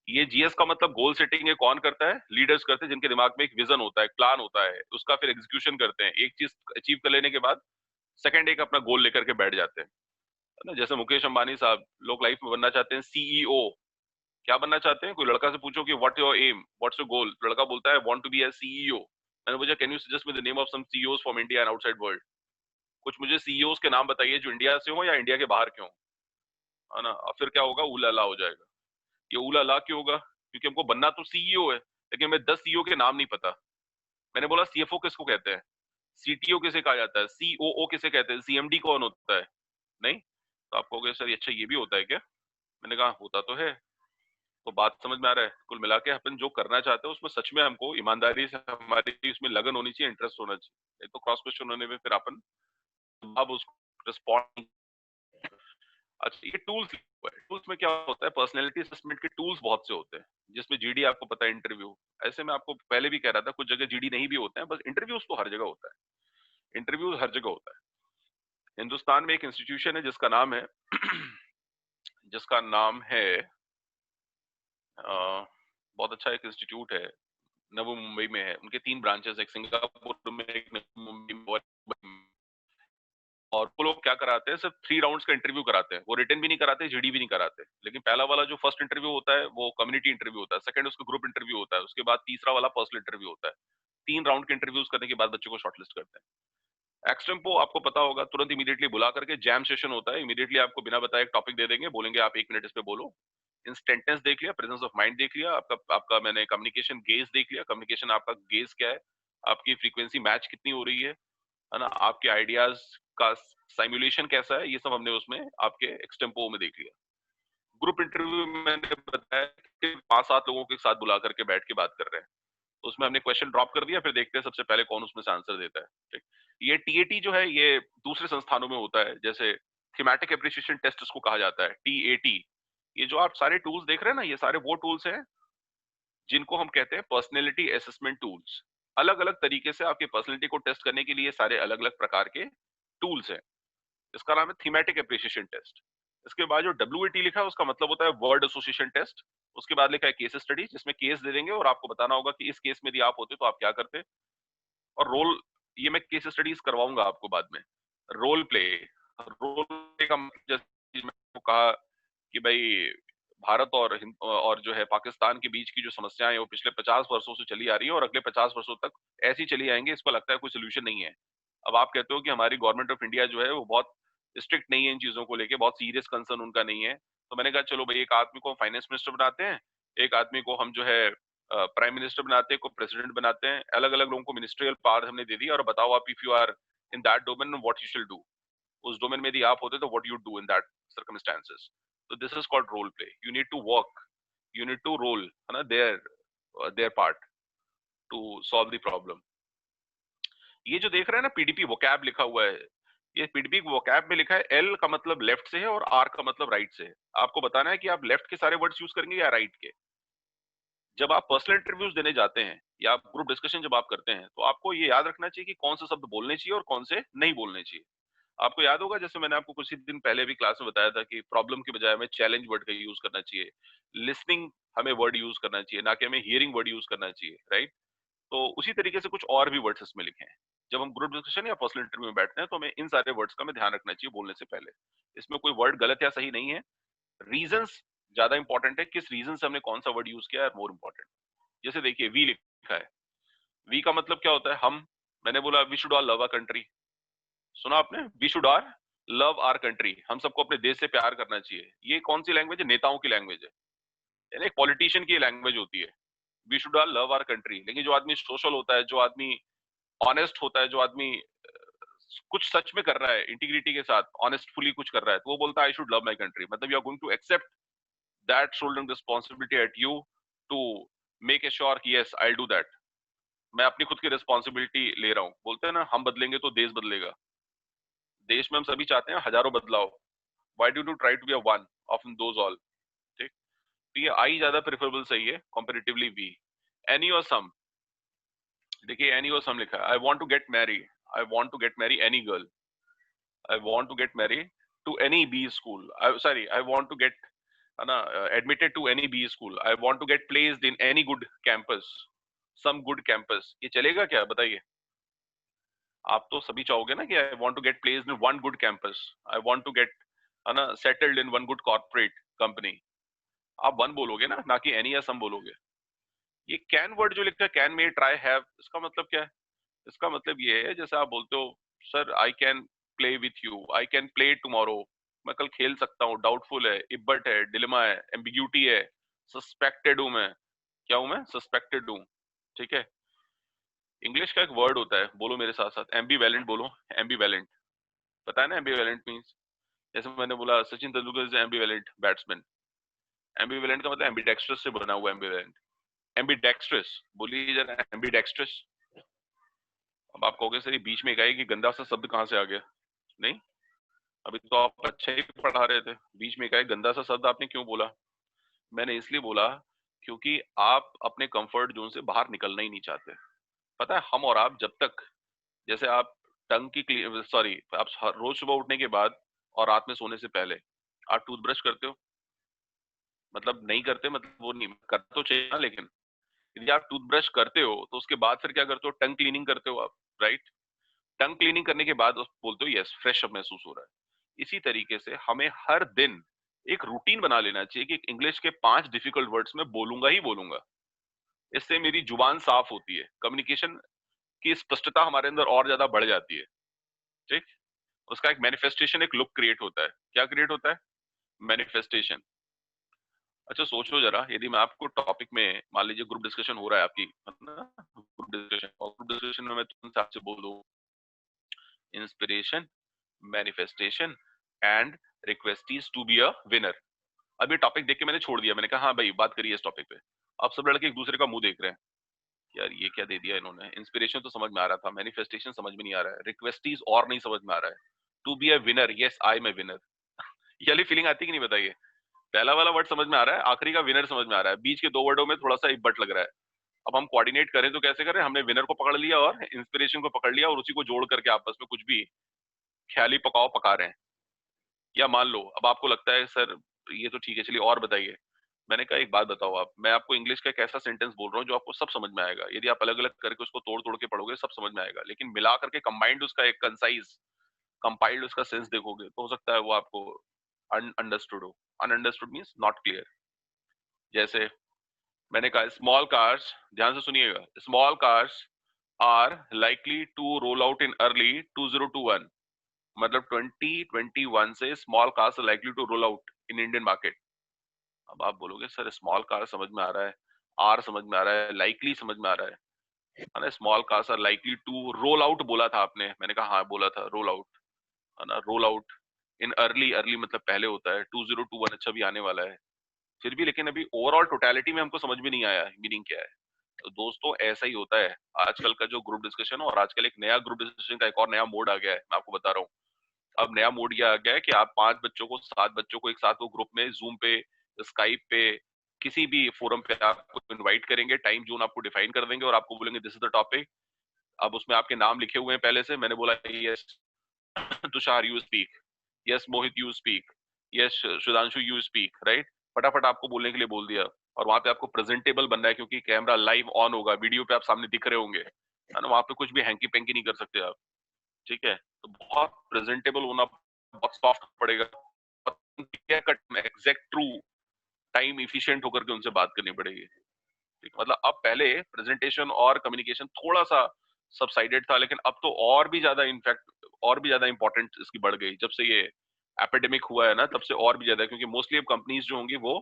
ये GS का मतलब गोल सेटिंग है, कौन करता है, लीडर्स करते हैं, जिनके दिमाग में एक विजन होता है, एक प्लान होता है, उसका फिर एग्जीक्यूशन करते हैं, एक चीज अचीव कर लेने के बाद सेकंड एक अपना गोल लेकर के बैठ जाते हैं, है ना। जैसे मुकेश अंबानी साहब, लोग लाइफ में बनना चाहते हैं CEO, क्या बनना चाहते हैं, कोई लड़का से पूछो कि what your aim, what's your goal, लड़का बोलता है want to be a CEO। मैंने पूछा can you suggest me the name of some CEOs from India and outside world, कुछ मुझे CEOs के नाम बताइए जो इंडिया से हो या इंडिया के बाहर के हो, है ना। और फिर क्या होगा, उला ला हो जाएगा। ये उला ला क्यों होगा, क्योंकि हमको बनना तो CEO है, लेकिन हमें 10 CEO के नाम नहीं पता। मैंने बोला CFO किसको कहते हैं, CTO किसे कहा जाता है, COO किसे कहते हैं, CMD कौन होता है, नहीं। तो आप कहोगे सर अच्छा ये भी होता है क्या, मैंने कहा होता तो है। तो बात समझ में आ रहा है, कुल मिला के अपन जो करना चाहते हैं उसमें सच में हमको ईमानदारी से, हमारी उसमें लगन होनी चाहिए, इंटरेस्ट होना चाहिए। एक तो क्रॉस क्वेश्चन होने में फिर अपन अब उसको रिस्पॉन्ड। अच्छा ये टूल्स, टूल्स में क्या होता है, पर्सनैलिटी असेसमेंट के टूल्स बहुत से होते हैं, जिसमें GD आपको पता है, इंटरव्यू। ऐसे में आपको पहले भी कह रहा था, कुछ जगह GD नहीं भी होते हैं, बस इंटरव्यूज तो हर जगह होता है, इंटरव्यू हर जगह होता है। हिंदुस्तान में एक इंस्टीट्यूशन है जिसका नाम है जिसका नाम है बहुत अच्छा एक इंस्टीट्यूट है, नवी मुंबई में है, उनके 3 ब्रांचेस, एक सिंगापुर में, एक नवी मुंबई में, और वो लोग क्या कराते हैं, सिर्फ 3 राउंड्स का इंटरव्यू कराते हैं, वो रिटन भी नहीं कराते, GD भी नहीं कराते। लेकिन पहला वाला जो फर्स्ट इंटरव्यू होता है वो कम्युनिटी इंटरव्यू होता है, सेकंड उसका ग्रुप इंटरव्यू होता है, उसके बाद तीसरा वाला पर्सनल इंटरव्यू होता है। 3 राउंड के इंटरव्यूज करने के बाद बच्चों को शॉर्टलिस्ट करते हैं। एक्सटेम्पो आपको पता होगा, तुरंत इमीडिएटली बुला करके जैम सेशन होता है, इमीडिएटली आपको बिना बताए एक टॉपिक दे देंगे, बोलेंगे आप 1 मिनट इस पे बोलो। इंस्टेंटेंस देख लिया, प्रेजेंस ऑफ माइंड देख लिया, आपका मैंने कम्युनिकेशन गेज देख लिया, कम्युनिकेशन आपका गेज क्या है, आपकी फ्रीक्वेंसी मैच कितनी हो रही है ना, आपके आइडियाज का साइमुलेशन कैसा है, ये सब हमने उसमें आपके एक्सटेम्पो में देख लिया। ग्रुप इंटरव्यू में मैंने बताया कि 5-7 लोगों के साथ बुला करके बैठ के बात कर रहे हैं, उसमें हमने क्वेश्चन ड्रॉप कर दिया, फिर देखते हैं सबसे पहले कौन उसमें से आंसर देता है। ठीक, ये टीएटी जो है ये दूसरे संस्थानों में होता है, जैसे थीमेटिक एप्रिसिएशन टेस्ट इसको कहा जाता है, टीएटी। ये जो आप सारे टूल्स देख रहे हैं ना, ये सारे वो टूल्स हैं जिनको हम कहते हैं पर्सनैलिटी असेसमेंट टूल्स। अलग अलग तरीके से आपकी पर्सनैलिटी को टेस्ट करने के लिए सारे अलग अलग प्रकार के टूल्स हैं। इसका नाम है थीमेटिक एप्रिसिएशन टेस्ट। इसके बाद जो डब्ल्यूएटी लिखा है उसका मतलब होता है वर्ड एसोसिएशन टेस्ट। उसके बाद लिखा है केस स्टडी, जिसमें केस दे देंगे और आपको बताना होगा कि इस केस में यदि आप होते तो आप क्या करते। और रोल, ये मैं केस स्टडीज करवाऊंगा आपको बाद में। रोल प्ले, रोल प्ले का मतलब जैसे मैंने आपको कहा कि भाई भारत और जो है पाकिस्तान के बीच की जो समस्याएं हैं वो पिछले 50 वर्षों से चली आ रही है और अगले 50 वर्षों तक ऐसी चली आएंगे, इसको लगता है कोई सोल्यूशन नहीं है। अब आप कहते हो कि हमारी गवर्नमेंट ऑफ इंडिया जो है वो बहुत स्ट्रिक्ट नहीं है इन चीजों को लेके, बहुत सीरियस कंसर्न उनका नहीं है। तो मैंने कहा चलो भाई, एक आदमी को फाइनेंस मिनिस्टर बनाते हैं, एक आदमी को हम जो है प्राइम मिनिस्टर बनाते हैं, को प्रेसिडेंट बनाते हैं, अलग अलग लोगों को मिनिस्ट्रियल पावर हमने दे दी और बताओ आप if you are in that domain what you should do. उस डोमेन में यदि आप होते तो what you do in that circumstances. तो this is called role play. You need to work, you need to role, है ना, there part to solve the problem. ये जो देख रहे हैं ना पीडीपी वोकैब लिखा हुआ है, ये पीडीपी वोकैब में लिखा है एल का मतलब लेफ्ट से है और आर का मतलब राइट से है। आपको बताना है कि आप लेफ्ट के सारे वर्ड्स यूज करेंगे या राइट के। जब आप पर्सनल इंटरव्यूज देने जाते हैं या ग्रुप डिस्कशन जब आप करते हैं तो आपको ये याद रखना चाहिए कि कौन से शब्द बोलने चाहिए और कौन से नहीं बोलने चाहिए। आपको याद होगा, जैसे मैंने आपको कुछ ही दिन पहले भी क्लास में बताया था कि प्रॉब्लम के बजाय हमें चैलेंज वर्ड का यूज करना चाहिए, लिसनिंग हमें वर्ड यूज करना चाहिए, ना कि हमें हियरिंग वर्ड यूज करना चाहिए, राइट। तो उसी तरीके से कुछ और भी वर्ड्स इसमें लिखे हैं। जब हम ग्रुप डिस्कशन या पर्सनल इंटरव्यू में बैठते हैं तो हमें इन सारे वर्ड्स का हमें ध्यान रखना चाहिए बोलने से पहले। इसमें कोई वर्ड गलत या सही नहीं है, रीजंस ज्यादा इंपॉर्टेंट है, किस रीजन से हमने कौन सा वर्ड यूज किया है मोर इंपॉर्टेंट। जैसे देखिए वी लिखा है, वी का मतलब क्या होता है, हम। मैंने बोला we should all love our country, सुना आपने, we should all love our country, हम सबको अपने देश से प्यार करना चाहिए। ये कौन सी लैंग्वेज है, नेताओं की लैंग्वेज है, यानी एक पॉलिटिशियन की लैंग्वेज होती है, we should all love our country. लेकिन जो आदमी सोशल होता है, जो आदमी ऑनेस्ट होता है, जो आदमी कुछ सच में कर रहा है, इंटीग्रिटी के साथ ऑनेस्टफुली कुछ कर रहा है, तो वो बोलता है I should love my country. मतलब you are going to accept that shouldering responsibility at you to make a sure कि यस आई डू दैट, मैं अपनी खुद की रिस्पॉन्सिबिलिटी ले रहा हूँ। बोलते हैं ना, हम बदलेंगे तो देश बदलेगा। देश में हम सभी चाहते हैं हजारों बदलाव, why do you try to be a one of those all. ठीक, तो ये आई ज्यादा प्रेफरेबल सही है कंपैरेटिवली वी। एनी और सम, देखिए एनी और सम लिखा है, I want to get marry, I want to get marry any girl, I want to get married to any B school. Sorry, I want to get admitted to any B school. I want to get placed in any good campus, some good campus. ये चलेगा क्या बताइए? आप तो सभी चाहोगे ना कि I want to get placed in one good campus. I want to get settled in one good corporate company. आप one बोलोगे ना कि any या some बोलोगे। ये can वर्ड जो लिखता है, can, may, try, have, इसका मतलब क्या है? इसका मतलब ये है जैसे आप बोलते हो sir I can play with you, I can play tomorrow, मैं कल खेल सकता हूँ, डाउटफुल है, इब्बट है, डिलेमा है, एम्बिग्यूटी है, सस्पेक्टेड हूं मैं। क्या हूं मैं? सस्पेक्टेड हूं। ठीक है। इंग्लिश का एक वर्ड होता है, बोलो मेरे साथ साथ, एम्बीवैलेंट बोलो। एम्बीवैलेंट, पता है ना एम्बीवैलेंट मींस? जैसे मैंने बोला सचिन तेंदुलकर इज एम्बीवैलेंट बैट्समैन। एम्बीवैलेंट का मतलब एम्बीडेक्स्ट्रस से बना हुआ एम्बीवैलेंट। एम्बीडेक्स्ट्रस बोलिए जरा, एम्बीडेक्स्ट्रस। अब आप कहोगे सर ये बीच में गए कि गंदा सा शब्द कहाँ से आ गया? नहीं, अभी तो आप अच्छा ही पढ़ा रहे थे, बीच में कहा गंदा सा शब्द आपने क्यों बोला? मैंने इसलिए बोला क्योंकि आप अपने कंफर्ट जोन से बाहर निकलना ही नहीं चाहते। पता है, हम और आप जब तक, जैसे आप टंग की सॉरी, आप रोज सुबह उठने के बाद और रात में सोने से पहले आप टूथब्रश करते हो? मतलब नहीं करते, मतलब वो नहीं कर तो चाहिए ना, लेकिन यदि आप टूथब्रश करते हो तो उसके बाद फिर क्या करते हो? टंग क्लीनिंग करते हो आप, राइट। टंग क्लीनिंग करने के बाद बोलते हो यस फ्रेश अब महसूस हो रहा है। इसी तरीके से हमें हर दिन एक रूटीन बना लेना चाहिए कि इंग्लिश के 5 डिफिकल्ट वर्ड्स में बोलूंगा ही बोलूंगा। इससे मेरी जुबान साफ होती है, कम्युनिकेशन की स्पष्टता हमारे अंदर और ज्यादा बढ़ जाती है। ठीक, उसका एक मैनिफेस्टेशन, एक लुक क्रिएट होता है। क्या क्रिएट होता है? मैनिफेस्टेशन। अच्छा सोचो जरा, यदि मैं आपको टॉपिक में, मान लीजिए ग्रुप डिस्कशन हो रहा है आपकी, ग्रुप डिस्कशन, और ग्रुप डिस्कशन में मैं तुमसे आपसे बोलूं inspiration, manifestation and request to be a winner. अब ये टॉपिक देख के मैंने छोड़ दिया, मैंने कहा हाँ भाई बात करिए इस टॉपिक पे। अब सब लड़के एक दूसरे का मुंह देख रहे हैं यार ये क्या दे दिया इन्होंने। इंस्पिरेशन तो समझ में आ रहा था, मैनिफेस्टेशन समझ में नहीं आ रहा है, रिक्वेस्टीज और नहीं समझ में आ रहा है, to be a winner, yes I am a winner. ये वाली फीलिंग आती कि नहीं बताइए। पहला वाला वर्ड समझ में आ रहा है, आखिरी का विनर समझ में आ रहा है, बीच के दो वर्डों में थोड़ा सा एक बट लग रहा है। अब हम कोऑर्डिनेट करें तो कैसे करें? हमने विनर को पकड़ लिया और इंस्पिरेशन को पकड़ लिया और उसी को जोड़ करके आपस में कुछ भी ख्याली पकाओ पका रहे हैं। या मान लो अब आपको लगता है सर ये तो ठीक है, चलिए और बताइए। मैंने कहा एक बात बताओ आप, मैं आपको इंग्लिश का एक ऐसा सेंटेंस बोल रहा हूँ जो आपको सब समझ में आएगा, यदि आप अलग अलग करके उसको तोड़ तोड़ के पढ़ोगे सब समझ में आएगा, लेकिन मिला करके कंबाइंड उसका एक कंसाइज कंपाइल्ड उसका सेंस देखोगे तो हो सकता है वो आपको अनअंडरस्टूड हो। Ununderstood means not clear. जैसे मैंने कहा स्मॉल कार्स, ध्यान से सुनिएगा, small cars are likely to roll out in early 2021, मतलब 2021 से small cars are likely to roll out in Indian market. अब आप बोलोगे सर स्मॉल कार समझ में आ रहा है, आर समझ में आ रहा है, लाइकली समझ में आ रहा है ना? Small cars are likely to roll out बोला था आपने, मैंने कहा हाँ बोला था रोल आउट, है ना? Role out in early, early मतलब पहले होता है, 2021 अच्छा भी आने वाला है, फिर भी लेकिन अभी ओवरऑल टोटलिटी में हमको समझ में नहीं आया मीनिंग क्या है। तो दोस्तों ऐसा ही होता है आजकल का जो ग्रुप डिस्कशन है, और आजकल एक नया ग्रुप डिस्कशन का एक और नया मोड आ गया है, मैं आपको बता रहा हूँ। अब नया मोड ये आ गया है कि आप 5 बच्चों को 7 बच्चों को एक साथ वो ग्रुप में जूम पे, स्काइप पे, किसी भी फोरम पे आपको इनवाइट करेंगे, टाइम जोन आपको डिफाइन कर देंगे और आपको बोलेंगे दिस इज द टॉपिक। अब उसमें आपके नाम लिखे हुए हैं पहले से, मैंने बोला yes Tushar you speak, yes Mohit you speak, yes Sudhanshu you speak, right? फटाफट आपको बोलने के लिए बोल दिया। और वहां पे आपको प्रेजेंटेबल बनना है क्योंकि कैमरा लाइव ऑन होगा, वीडियो पे आप सामने दिख रहे होंगे, है ना? वहां पे कुछ भी हैंकी पैंकी नहीं कर सकते आप, ठीक है? तो बहुत प्रेजेंटेबल होना, बहुत सॉफ्ट पड़ेगा, एग्जैक्ट ट्रू टाइम इफिशिएंट होकर के उनसे बात करनी पड़ेगी, ठीक? मतलब अब पहले प्रेजेंटेशन और कम्युनिकेशन थोड़ा सा सबसाइडेड था, लेकिन अब तो और भी ज्यादा इनफैक्ट और भी ज्यादा इंपॉर्टेंट इसकी बढ़ गई जब से ये एपिडेमिक हुआ है ना, तब से और भी ज्यादा, क्योंकि मोस्टली अब कंपनीज जो होंगी वो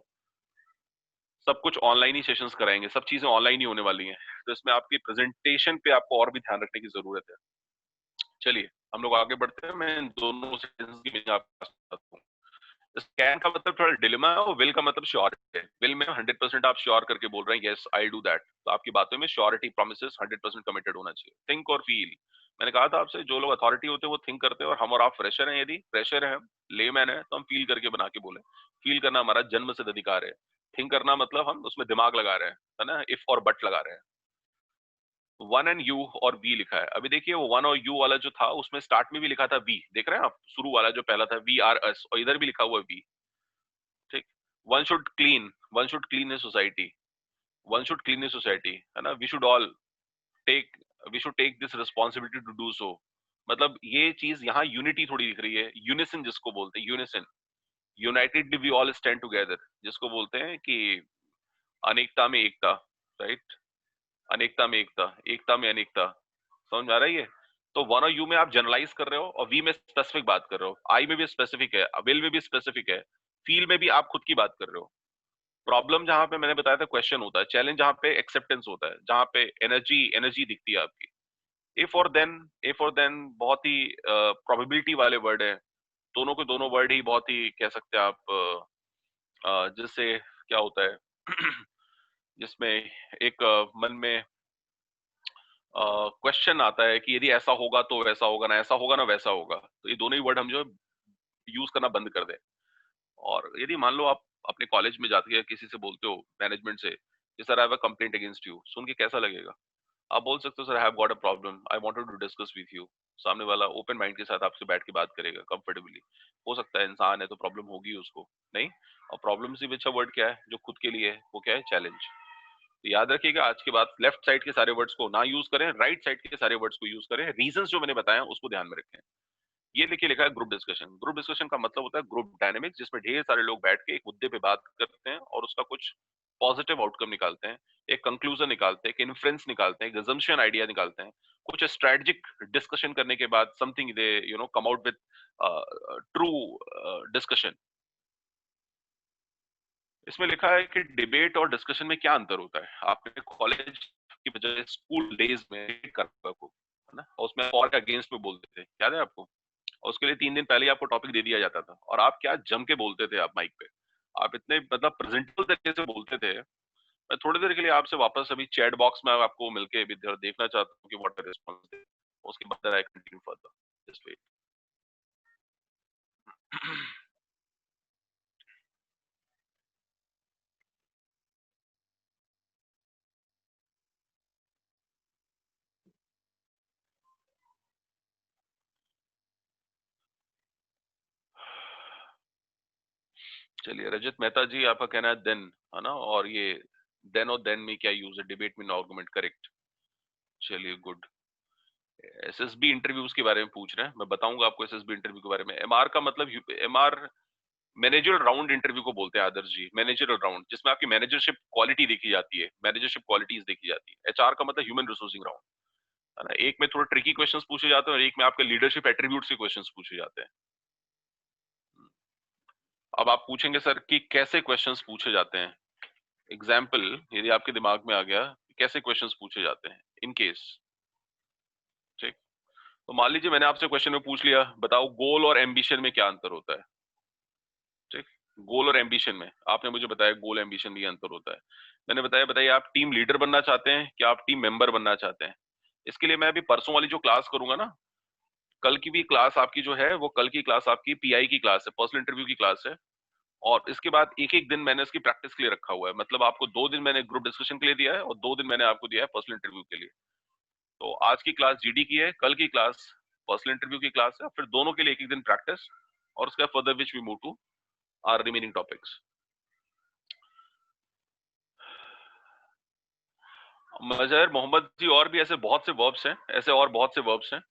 सब कुछ ऑनलाइन ही सेशंस कराएंगे, सब चीजें ऑनलाइन ही होने वाली हैं, तो इसमें आपकी प्रेजेंटेशन पे आपको और भी ध्यान रखने की जरूरत है। चलिए हम लोग आगे बढ़ते हैं, मैं इन दोनों सेंटेंस की मीनिंग आपको बताता हूँ। स्कैन का मतलब थोड़ा डिलेमा है और विल का मतलब श्योर है। विल में 100% आप श्योर करके बोल रहे हैं यस आई डू दैट, तो आपकी बातों में श्योरिटी, प्रोमिसेस 100% कमिटेड होना चाहिए। थिंक और फील, मैंने कहा था आपसे जो लोग अथॉरिटी होते हैं वो थिंक करते हैं, और हम और आप फ्रेशर हैं, यदि फ्रेशर है हम, लेमैन है, तो हम फील करके बना के बोले। फील करना हमारा जन्म सिद्ध अधिकार है। थिंक करना मतलब हम उसमें दिमाग लगा रहे हैं, है ना? इफ और बट लगा रहे हैं। वन एंड यू और वी लिखा है, अभी देखिए वो वन और यू वाला जो था उसमें स्टार्ट में भी लिखा था वी, देख रहे हैं आप? शुरू वाला जो पहला था वी आर अस, और इधर भी लिखा हुआ वी, ठीक? One should clean a society, one should clean a society, है ना? We should all take, we should take this responsibility to do so. मतलब ये चीज यहाँ यूनिटी थोड़ी दिख रही है, यूनिसन जिसको बोलते हैं, unison, united we all stand together जिसको बोलते हैं कि अनेकता में एकता, राइट? अनेकता में एकता, एकता में अनेकता, समझ में आ रही है? तो वन और यू में आप जनरलाइज कर रहे हो और वी में स्पेसिफिक बात कर रहे हो, आई में भी स्पेसिफिक है, विल में भी स्पेसिफिक है, फील में भी आप खुद की बात कर रहे हो। प्रॉब्लम जहां पे मैंने बताया था क्वेश्चन होता है, चैलेंज जहां पे एक्सेप्टेंस होता है, जहां पे एनर्जी एनर्जी दिखती है आपकी। इफ और देन, इफ और देन बहुत ही प्रोबेबिलिटी वाले वर्ड है, दोनों के दोनों वर्ड ही बहुत ही कह सकते हैं आप जिससे क्या होता है जिसमें एक मन में क्वेश्चन आता है कि यदि ऐसा होगा तो वैसा होगा, ना ऐसा होगा ना वैसा होगा, तो ये दोनों ही वर्ड हम जो यूज करना बंद कर दें। और यदि मान लो आप अपने कॉलेज में जाते हैं किसी से बोलते हो मैनेजमेंट से कि sir I have a complaint against you, सुन के कैसा लगेगा? आप बोल सकते हो sir I have got a problem I wanted to discuss with you. सामने वाला ओपन माइंड के साथ आपसे बैठ के बात करेगा कंफर्टेबली। हो सकता है इंसान है तो प्रॉब्लम होगी उसको, नहीं? और प्रॉब्लम से भी अच्छा वर्ड क्या है जो खुद के लिए है, वो क्या है? चैलेंज। तो याद रखिएगा आज के बाद लेफ्ट साइड के सारे वर्ड्स को ना यूज करें, राइट साइड के सारे वर्ड्स को यूज करें, रीजंस जो मैंने बताया उसको ध्यान में रखें। ये देखिए लिखा है ग्रुप डिस्कशन। ग्रुप डिस्कशन का मतलब होता है ग्रुप डायनेमिक्स, जिसमें ढेर सारे लोग बैठ के एक मुद्दे पे बात करते हैं और उसका कुछ पॉजिटिव आउटकम निकालते हैं, एक कंक्लूजन निकालते हैं, एक इन्फ्रेंस निकालते हैं, एक assumption आइडिया निकालते हैं। कुछ स्ट्रेटेजिक डिस्कशन करने के बाद something they come out with true discussion. इसमें लिखा है कि डिबेट और डिस्कशन में क्या अंतर होता है। आपने कॉलेज की बजाय स्कूल डेज में करता को, है ना? और उसमें फॉर के अगेंस्ट में बोलते थे, याद है आपको? और उसके लिए 3 दिन पहले ही आपको टॉपिक दे दिया जाता था और आप क्या जम के बोलते थे आप माइक पे। आप इतने मतलब प्रेजेंटेबल तरीके से बोलते थे मैं थोड़ी देर के लिए आपसे वापस अभी चैट बॉक्स में आपको मिलके अभी देखना चाहता हूँ कि व्हाट रिस्पॉन्स, उसके बाद I continue further, just wait. चलिए रजत मेहता जी, आपका कहना है देन, है ना, और ये देन और देन में क्या यूज है, डिबेट में आर्गुमेंट, करेक्ट। चलिए गुड। एसएसबी इंटरव्यूज के बारे में पूछ रहे हैं, मैं बताऊंगा आपको एसएसबी इंटरव्यू के बारे में। एमआर का मतलब, एमआर मैनेजर राउंड इंटरव्यू को बोलते हैं आदर्श जी, मैनेजर राउंड, जिसमें आपकी मैनेजरशिप क्वालिटी देखी जाती है, मैनेजरशिप क्वालिटीज देखी जाती है। एचआर का मतलब ह्यूमन रिसोर्सिंग राउंड, है ना। एक में थोड़ा ट्रिकी क्वेश्चंस पूछे जाते हैं और एक में आपके लीडरशिप एट्रीब्यूट्स के क्वेश्चंस पूछे जाते हैं। अब आप पूछेंगे सर कि कैसे क्वेश्चंस पूछे जाते हैं, एग्जाम्पल यदि आपके दिमाग में आ गया कैसे क्वेश्चंस पूछे जाते हैं इन केस, ठीक। तो मान लीजिए मैंने आपसे क्वेश्चन में पूछ लिया, बताओ गोल और एम्बिशन में क्या अंतर होता है, ठीक। गोल और एम्बिशन में आपने मुझे बताया गोल एम्बिशन में अंतर होता है। मैंने बताया, बताइए आप टीम लीडर बनना चाहते हैं क्या आप टीम मेंबर बनना चाहते हैं। इसके लिए मैं अभी परसों वाली जो क्लास करूंगा ना, कल की भी क्लास आपकी जो है वो कल की क्लास आपकी पीआई की क्लास है, पर्सनल इंटरव्यू की क्लास है। और इसके बाद एक एक दिन मैंने इसकी प्रैक्टिस के लिए रखा हुआ है, मतलब आपको 2 दिन मैंने ग्रुप डिस्कशन के लिए दिया है और 2 दिन मैंने आपको दिया है पर्सनल इंटरव्यू के लिए। तो आज की क्लास जीडी की है, कल की क्लास पर्सनल इंटरव्यू की क्लास है, फिर दोनों के लिए एक एक दिन प्रैक्टिस, और उसके बाद further which we move to are remaining topics. Mazhar Mohammad ji, और भी ऐसे बहुत से वर्ब्स हैं, ऐसे और बहुत से वर्ब्स हैं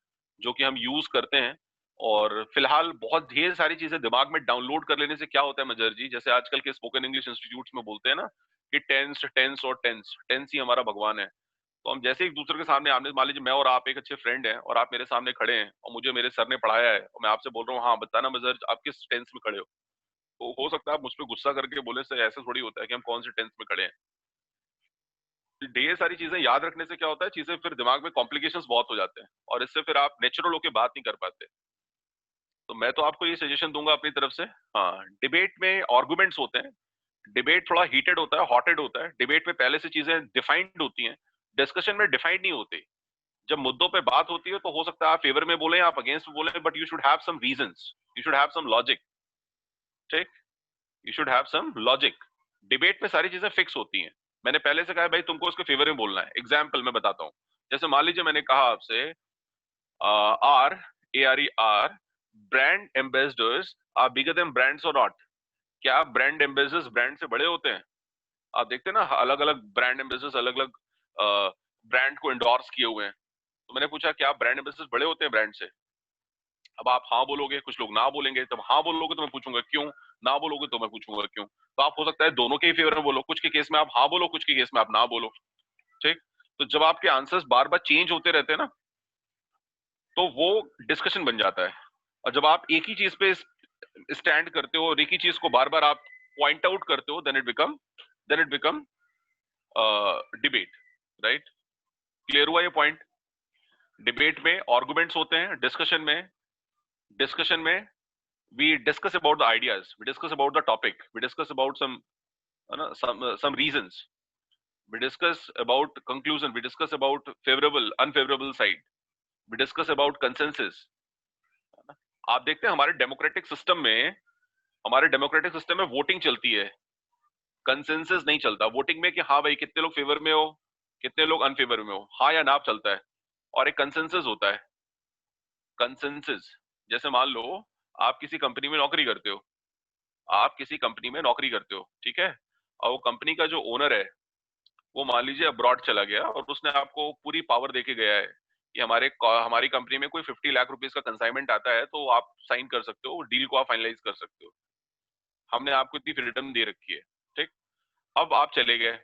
जो कि हम यूज करते हैं। और फिलहाल बहुत ढेर सारी चीजें दिमाग में डाउनलोड कर लेने से क्या होता है मजहर जी, जैसे आजकल के स्पोकन इंग्लिश इंस्टीट्यूट्स में बोलते हैं ना कि टेंस टेंस और टेंस, टेंस ही हमारा भगवान है। तो हम जैसे एक दूसरे के सामने आमने, मान लीजिए मैं और आप एक अच्छे फ्रेंड हैं और आप मेरे सामने खड़े हैं और मुझे मेरे सर ने पढ़ाया है और मैं आपसे बोल रहा हूँ हाँ बताना मजहर आप किस टेंस में खड़े हो, तो हो सकता है आप मुझ पर गुस्सा करके बोले से ऐसे थोड़ी होता है कि हम कौन से टेंस में खड़े हैं। ढेर सारी चीजें याद रखने से क्या होता है, चीजें फिर दिमाग में कॉम्प्लिकेशंस बहुत हो जाते हैं और इससे फिर आप नेचुरल होकर बात नहीं कर पाते। तो मैं तो आपको ये सजेशन दूंगा अपनी तरफ से। हाँ, डिबेट में आर्गुमेंट्स होते हैं, डिबेट थोड़ा हीटेड होता है, हॉटेड होता है, डिबेट में पहले से चीजें डिफाइंड होती हैं, डिस्कशन में डिफाइंड नहीं होती। जब मुद्दों पे बात होती है तो हो सकता है आप फेवर में बोले आप अगेंस्ट में बोले, but you should have some reasons, you should have some logic, ठीक। You should have some logic. Debate में सारी चीजें फिक्स होती हैं, मैंने पहले से कहा है भाई तुमको उसके फेवर में बोलना है। एग्जाम्पल मैं बताता हूँ, जैसे मान लीजिए मैंने कहा आपसे are a are e are brand ambassadors are bigger than brands और नॉट। क्या ब्रांड एम्बेसडर्स ब्रांड से बड़े होते हैं? आप देखते हैं ना अलग अलग ब्रांड एम्बेसडर्स अलग अलग ब्रांड को इंडोर्स किए हुए हैं। तो मैंने पूछा क्या ब्रांड एम्बेसडर्स बड़े होते हैं ब्रांड से? अब आप हाँ बोलोगे, कुछ लोग ना बोलेंगे, तब हाँ बोलोगे तो मैं पूछूंगा क्यों, ना बोलोगे तो मैं पूछूंगा क्यों। तो आप हो सकता है दोनों के ही फेवर में बोलो, कुछ के केस में आप हाँ बोलो, कुछ के केस में आप ना बोलो, ठीक। तो जब आपके आंसर्स बार बार चेंज होते रहते हैं ना, तो वो डिस्कशन बन जाता है। और जब आप एक ही चीज पे स्टैंड करते हो और एक ही चीज को बार बार आप पॉइंट आउट करते हो, then it become debate, right. Clear हुआ ये पॉइंट? डिबेट में आर्गुमेंट्स होते हैं, डिस्कशन में we discuss about the ideas, we discuss about the topic, we discuss about some some reasons, we discuss about conclusion, we discuss about favorable unfavorable side, we discuss about consensus। आप देखते हैं हमारे democratic system में voting चलती है, consensus नहीं चलता voting में कि हाँ भाई कितने लोग फेवर में हो, कितने लोग अनफेवर में हो, हाँ या ना चलता है। और एक कंसेंसस होता है, कंसेंसस। जैसे मान लो आप किसी कंपनी में नौकरी करते हो, आप किसी कंपनी में नौकरी करते हो, ठीक है। और वो कंपनी का जो ओनर है वो मान लीजिए अब्रॉड चला गया और उसने आपको पूरी पावर देके गया है कि हमारी कंपनी में कोई 50 लाख रुपीज का कंसाइनमेंट आता है तो आप साइन कर सकते हो, डील को आप फाइनलाइज कर सकते हो, हमने आपको इतनी फ्रीडम दे रखी है, ठीक। अब आप चले गए,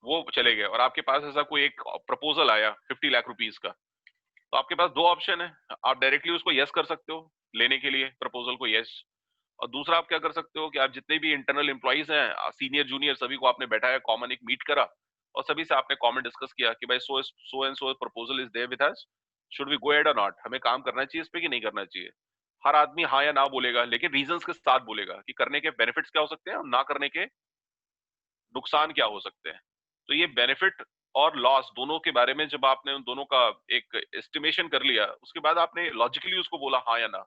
वो चले गए और आपके पास ऐसा कोई एक प्रपोजल आया 50 लाख रुपीज का। तो आपके पास दो ऑप्शन है, आप डायरेक्टली उसको यस कर सकते हो लेने के लिए प्रपोजल को, यस। और दूसरा आप क्या कर सकते हो कि आप जितने भी इंटरनल एम्प्लॉइज हैं, सीनियर जूनियर सभी को आपने बैठाया, कॉमन एक मीट करा और सभी से आपने कॉमन डिस्कस किया कि भाई so and so proposal is there with us, should we go ahead और नॉट, हमें काम करना चाहिए इस पे कि नहीं करना चाहिए। हर आदमी हाँ या ना बोलेगा, लेकिन रीजंस के साथ बोलेगा कि करने के बेनिफिट्स क्या हो सकते हैं और ना करने के नुकसान क्या हो सकते हैं। तो ये बेनिफिट और लॉस दोनों के बारे में जब आपने उन दोनों का एक एस्टिमेशन कर लिया, उसके बाद आपने लॉजिकली उसको बोला हाँ या ना,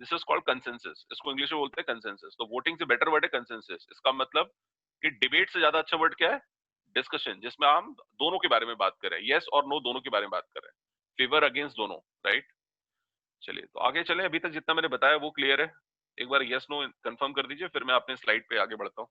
दिस इज कॉल्ड कंसेंसस। इसको इंग्लिश में बोलते हैं कंसेंसस। तो वोटिंग से बेटर वर्ड है कंसेंसस। इसका मतलब कि डिबेट से ज्यादा अच्छा वर्ड क्या है? डिस्कशन, जिसमें हम दोनों के बारे में बात कर रहे हैं, यस और नो दोनों के बारे में बात कर रहे हैं, फेवर अगेंस्ट दोनों, राइट। चलिए तो आगे चले, अभी तक जितना मैंने बताया वो क्लियर है? एक बार यस नो कंफर्म कर दीजिए, फिर मैं अपने स्लाइड पे आगे बढ़ता हूँ।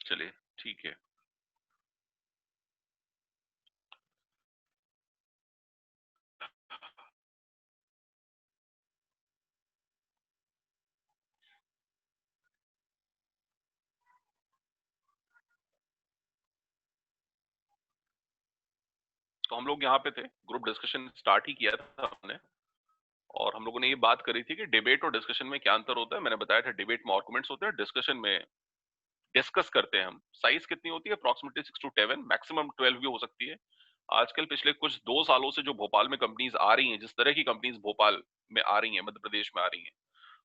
चलिए ठीक है। तो हम लोग यहाँ पे थे, ग्रुप डिस्कशन स्टार्ट ही किया था हमने, और हम लोगों ने ये बात करी थी कि डिबेट और डिस्कशन में क्या अंतर होता है। मैंने बताया था डिबेट में आर्गुमेंट्स होते हैं, डिस्कशन में डिस्कस करते हैं हम। साइज कितनी होती है? अप्रोक्सीमेटली 6 to 7, मैक्सिमम 12 भी हो सकती है। आजकल पिछले कुछ 2 सालों से जो भोपाल में कंपनीज आ रही हैं, जिस तरह की कंपनीज भोपाल में आ रही हैं, मध्य प्रदेश में आ रही हैं,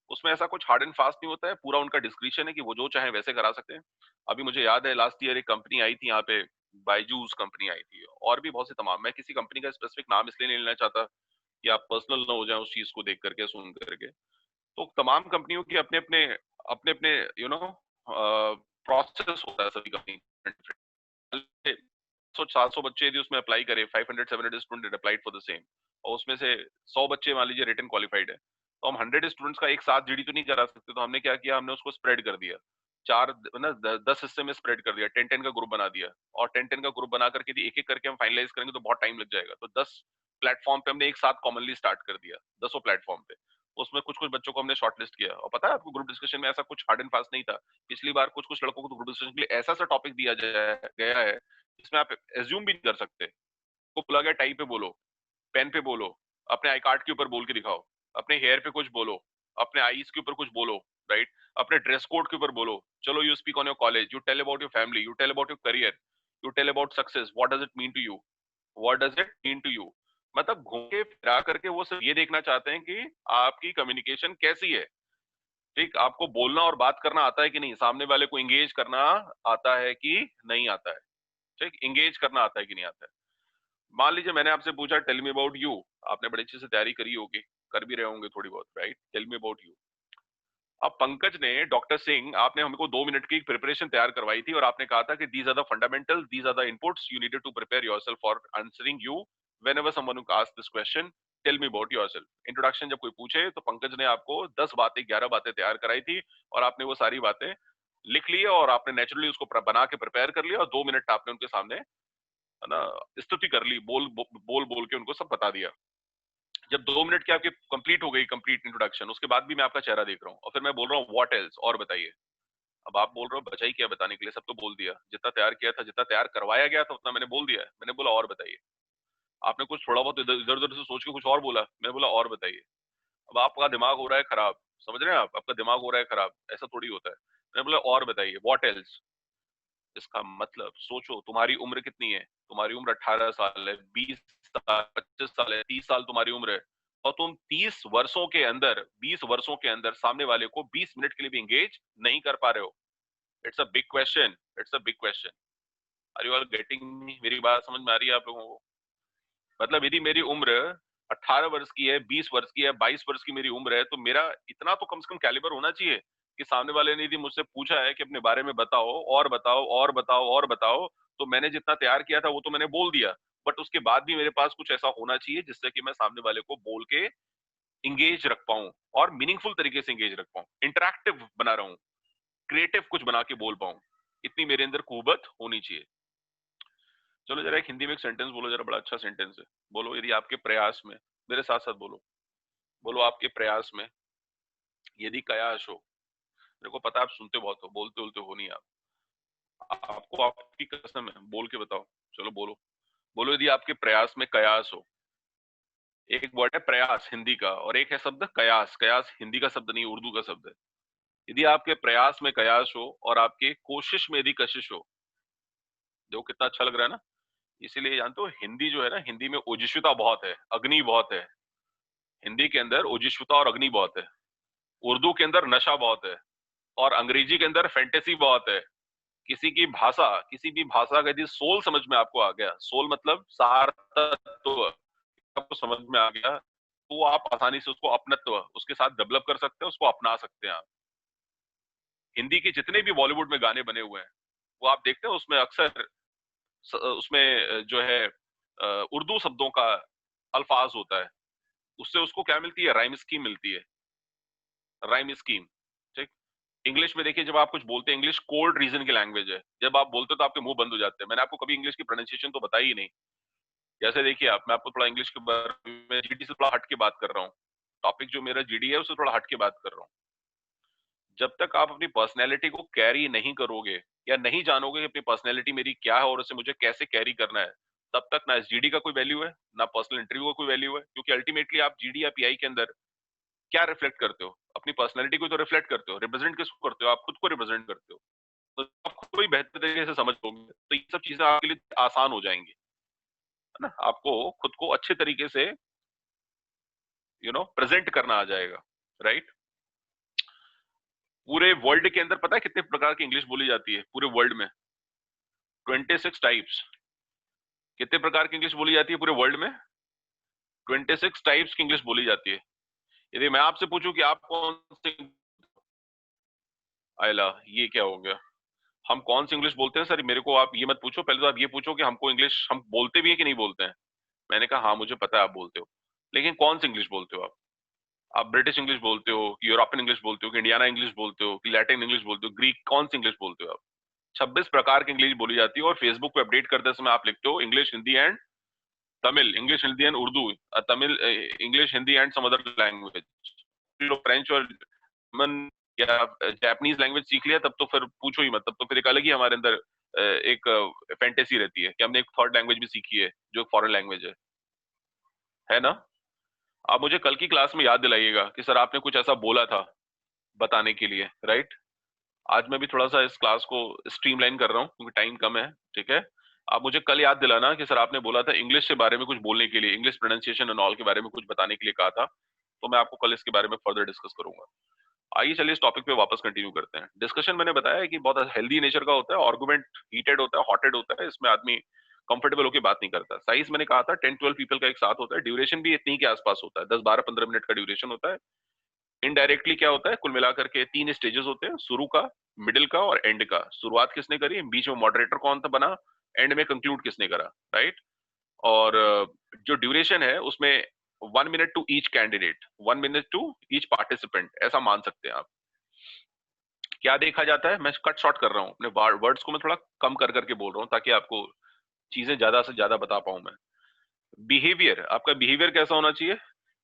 उसमें ऐसा कुछ हार्ड एंड फास्ट नहीं होता है, पूरा उनका डिस्क्रिप्शन है कि वो जो चाहे वैसे करा सकते हैं। अभी मुझे याद है लास्ट ईयर एक कंपनी आई थी यहाँ पे, बायजूस कंपनी आई थी, और भी बहुत सी तमाम। मैं किसी कंपनी का स्पेसिफिक नाम इसलिए नहीं लेना चाहता कि आप पर्सनल ना हो जाए उस चीज को देख करके, सुन करके। तो तमाम कंपनियों की अपने अपने अपने अपने यू नो प्रोसेस होता है सभी कंपनी। 700 बच्चे यदि उसमें अप्लाई करे, 500 700 student applied for the same, और उसमें से 100 बच्चे मान लीजिए रिटन क्वालिफाइड है, तो हम 100 स्टूडेंट्स का एक साथ जीडी तो नहीं करा सकते। तो हमने क्या किया, हमने उसको स्प्रेड कर दिया, चार ना 10 हिस्से में स्प्रेड कर दिया, 10 10 का ग्रुप बना दिया। और 10 10 का ग्रुप बना करके यदि एक एक करके हम फाइनलाइज करेंगे तो बहुत टाइम लग जाएगा। तो 10 प्लेटफॉर्म पे हमने एक साथ कॉमनली स्टार्ट कर दिया, 10 प्लेटफॉर्म पे। उसमें कुछ कुछ बच्चों को हमने शॉर्टलिस्ट किया। और पता है आपको, ग्रुप डिस्कशन में ऐसा कुछ हार्ड एंड फास्ट नहीं था। पिछली बार कुछ कुछ लड़कों को तो ग्रुप डिस्कशन के लिए ऐसा सा टॉपिक दिया गया है जिसमें आप एज्यूम भी नहीं कर सकते। को बोला गया टाई पे बोलो, पेन पे बोलो, अपने आई कार्ड के ऊपर बोल के दिखाओ, अपने हेयर पे कुछ बोलो, अपने आईज के ऊपर कुछ बोलो, राइट, अपने ड्रेस कोड के ऊपर बोलो। चलो you speak on your college, you tell about your family, you tell about your career, you tell about success, what does it mean to you, what does it mean to you. मतलब घूम के फिरा करके वो सिर्फ ये देखना चाहते हैं कि आपकी कम्युनिकेशन कैसी है। ठीक, आपको बोलना और बात करना आता है कि नहीं, सामने वाले को इंगेज करना आता है कि नहीं आता है। ठीक, इंगेज करना आता है कि नहीं आता है। मान लीजिए मैंने आपसे पूछा टेल मी अबाउट यू, आपने बड़ी अच्छे से तैयारी करी होगी, कर भी रहे होंगे थोड़ी बहुत, right, tell me about you. अब पंकज ने, डॉक्टर सिंह, आपने हमको 2 मिनट की प्रिपरेशन तैयार करवाई थी और आपने कहा था कि these are the fundamental, these are the inputs you needed to prepare yourself for answering you whenever someone asks this question, tell me about yourself. Introduction जब कोई पूछे तो पंकज ने आपको 10 बातें, 11 बातें तैयार कराई थी, और आपने वो सारी बातें लिख ली और आपने नेचुरली उसको बना के प्रिपेयर कर लिया, और 2 मिनट आपने उनके सामने, है ना, स्तुति कर ली, बोल के उनको सब बता दिया। जब 2 मिनट की आपकी कंप्लीट हो गई, कंप्लीट इंट्रोडक्शन, उसके बाद भी मैं आपका चेहरा देख रहा हूँ और फिर मैं बोल रहा हूँ व्हाट एल्स, और बताइए। अब आप बोल रहे हो बचा ही क्या बताने के लिए, सब तो बोल दिया, जितना तैयार किया था, जितना तैयार करवाया गया था उतना मैंने बोल दिया है। मैंने बोला और बताइए। आपने कुछ थोड़ा बहुत इधर इधर उधर से सोच के कुछ और बोला, मैं बोला और बताइए। अब आपका दिमाग हो रहा है खराब, समझ रहे हैं आप, आपका दिमाग हो रहा है खराब, ऐसा थोड़ी होता है। मैंने बोला और बताइए, व्हाट एल्स। इसका मतलब सोचो, तुम्हारी उम्र कितनी है? तुम्हारी उम्र 18 साल है, 20 साल, 25 साल है, 30 साल तुम्हारी उम्र है, और तुम 30 वर्षों के अंदर, 20 वर्षों के अंदर सामने वाले को 20 मिनट के लिए भी एंगेज नहीं कर पा रहे हो। It's a big question, it's a big question. Are you all getting me? मेरी बात समझ में आ रही है आप लोगों को? मतलब यदि मेरी उम्र 18 वर्ष की है, 20 वर्ष की है, 22 वर्ष की मेरी उम्र है, तो मेरा इतना तो कम से कम कैलिबर होना चाहिए कि सामने वाले ने यदि मुझसे पूछा है कि अपने बारे में बताओ, और बताओ, और बताओ, और बताओ, तो मैंने जितना तैयार किया था वो तो मैंने बोल दिया, बट उसके बाद भी मेरे पास कुछ ऐसा होना चाहिए जिससे कि मैं सामने वाले को बोल के इंगेज रख पाऊं, और मीनिंगफुल तरीके से इंगेज रख पाऊं, इंटरैक्टिव बना रहा हूं, क्रिएटिव कुछ बना के बोल पाऊं। इतनी मेरे अंदर कुवत होनी चाहिए। चलो जरा एक हिंदी में एक सेंटेंस बोलो, जरा बड़ा अच्छा सेंटेंस है, बोलो यदि आपके प्रयास में, मेरे साथ साथ बोलो। बोलो आपके प्रयास में यदि कयास हो, मेरे को पता है आप सुनते बहुत हो, बोलते बोलते हो नहीं आप, आपको आपकी कसम है, बोल के बताओ, चलो बोलो, बोलो यदि आपके प्रयास में कयास हो। एक वर्ड है प्रयास हिंदी का, और एक है शब्द कयास, कयास हिंदी का शब्द नहीं, उर्दू का शब्द है। यदि आपके प्रयास में कयास हो और आपके कोशिश में यदि कशिश हो, देखो कितना अच्छा लग रहा है ना। इसीलिए जानते हो हिंदी जो है ना, हिंदी में ओजस्विता बहुत है, अग्नि बहुत है। हिंदी के अंदर ओजस्विता और अग्नि बहुत है। उर्दू के अंदर नशा बहुत है, और अंग्रेजी के अंदर फैंटेसी बहुत है। किसी की भाषा, किसी भी भाषा का यदि सोल समझ में आपको आ गया, सोल मतलब सार तत्व आपको समझ में आ गया, तो आप आसानी से उसको अपनत्व उसके साथ डेवलप कर सकते हैं, उसको अपना सकते हैं आप। हिंदी के जितने भी बॉलीवुड में गाने बने हुए हैं, वो आप देखते हैं उसमें अक्सर उसमें जो है उर्दू शब्दों का अल्फाज होता है। उससे उसको क्या मिलती है, राइम स्कीम मिलती है, राइम स्कीम। ठीक। इंग्लिश में देखिए, जब आप कुछ बोलते हैं, इंग्लिश कोल्ड रीजन की लैंग्वेज है, जब आप बोलते हो तो आपके मुंह बंद हो जाते हैं। मैंने आपको कभी इंग्लिश की प्रोनाउंसिएशन तो बताई ही नहीं। जैसे देखिए आप, मैं आपको थोड़ा इंग्लिश के बारे में, जीडी से थोड़ा हट के बात कर रहा हूँ। टॉपिक जो मेरा जीडी है उससे थोड़ा हट के बात कर रहा हूँ। जब तक आप अपनी पर्सनैलिटी को कैरी नहीं करोगे, या नहीं जानोगे कि अपनी पर्सनैलिटी मेरी क्या है और उसे मुझे कैसे कैरी करना है, तब तक ना इस जीडी का कोई वैल्यू है, ना पर्सनल इंटरव्यू का कोई वैल्यू है। क्योंकि अल्टीमेटली आप जीडी या पीआई के अंदर क्या रिफ्लेक्ट करते हो, अपनी पर्सनैलिटी को तो रिफ्लेक्ट करते हो, रिप्रेजेंट किसको करते हो, आप खुद को रिप्रेजेंट करते हो। तो आप खुद को ही बेहतर तरीके से समझ लोगे तो ये सब चीजें आपके लिए आसान हो जाएंगी, है ना। आपको खुद को अच्छे तरीके से प्रेजेंट करना आ जाएगा, राइट। पूरे वर्ल्ड के अंदर पता है कितने प्रकार की इंग्लिश बोली जाती है पूरे वर्ल्ड में? 26 टाइप्स। कितने प्रकार की इंग्लिश बोली जाती है पूरे वर्ल्ड में? 26 टाइप्स की इंग्लिश बोली जाती है। यदि मैं आपसे पूछूं कि आप कौन सी, आयला ये क्या हो गया, हम कौन सी इंग्लिश बोलते हैं सर, मेरे को आप ये मत पूछो, पहले तो आप ये पूछो कि हमको इंग्लिश हम बोलते भी है कि नहीं बोलते हैं। मैंने कहा हाँ मुझे पता है आप बोलते हो, लेकिन कौन सी इंग्लिश बोलते हो आप ब्रिटिश इंग्लिश बोलते हो कि यूरोपियन इंग्लिश बोलते हो कि इंडियाना इंग्लिश बोलते हो कि लैटिन इंग्लिश बोलते हो, ग्रीक, कौन सी इंग्लिश बोलते हो आप? 26 प्रकार की इंग्लिश बोली जाती है, और फेसबुक पे अपडेट करते समय आप लिखते हो English Hindi and Tamil, English Hindi and Urdu, Tamil, English Hindi and some other language. लोग फ्रेंच और जर्मन या जापानीज लैंग्वेज सीख लिया, तब तो फिर पूछो ही मत, तब तो फिर एक अलग ही हमारे अंदर एक फैंटेसी रहती है कि हमने एक थर्ड लैंग्वेज भी सीखी है जो फॉरेन लैंग्वेज है ना। आप मुझे कल की क्लास में याद दिलाइएगा कि सर आपने कुछ ऐसा बोला था बताने के लिए, राइट। आज मैं भी थोड़ा सा इस क्लास को स्ट्रीमलाइन कर रहा हूँ क्योंकि टाइम कम है, ठीक है। आप मुझे कल याद दिलाना कि सर आपने बोला था इंग्लिश के बारे में कुछ बोलने के लिए, इंग्लिश प्रोनाउंसिएशन एंड ऑल के बारे में कुछ बताने के लिए कहा था, तो मैं आपको कल इसके बारे में फर्दर डिस्कस करूंगा। आइए चलिए इस टॉपिक पे वापस कंटिन्यू करते हैं। डिस्कशन मैंने बताया है कि बहुत हेल्दी नेचर का होता है, आर्गुमेंट हीटेड होता है, हॉटेड होता है, इसमें आदमी कंफर्टेबल होकर बात नहीं करता। साइज मैंने कहा था 10-12 पीपल का एक साथ होता है, ड्यूरेशन भी इतनी के आसपास होता है, 10-12-15 मिनट का ड्यूरेशन होता है। इनडायरेक्टली क्या होता है, कुल मिलाकर के 3 स्टेजेस होते हैं, शुरू का, मिडिल का और एंड का। शुरुआत किसने करी, बीच में मॉडरेटर कौन था बना, एंड में कंक्लूड किसने करा, राइट। और जो ड्यूरेशन है उसमें 1 minute to each candidate, 1 minute to each participant, ऐसा मान सकते हैं आप। क्या देखा जाता है, मैं कट शॉर्ट कर रहा हूँ अपने वर्ड्स को, मैं थोड़ा कम कर करके बोल रहा हूँ ताकि आपको चीजें ज्यादा से ज्यादा बता पाऊं मैं। बिहेवियर, आपका बिहेवियर कैसा होना चाहिए,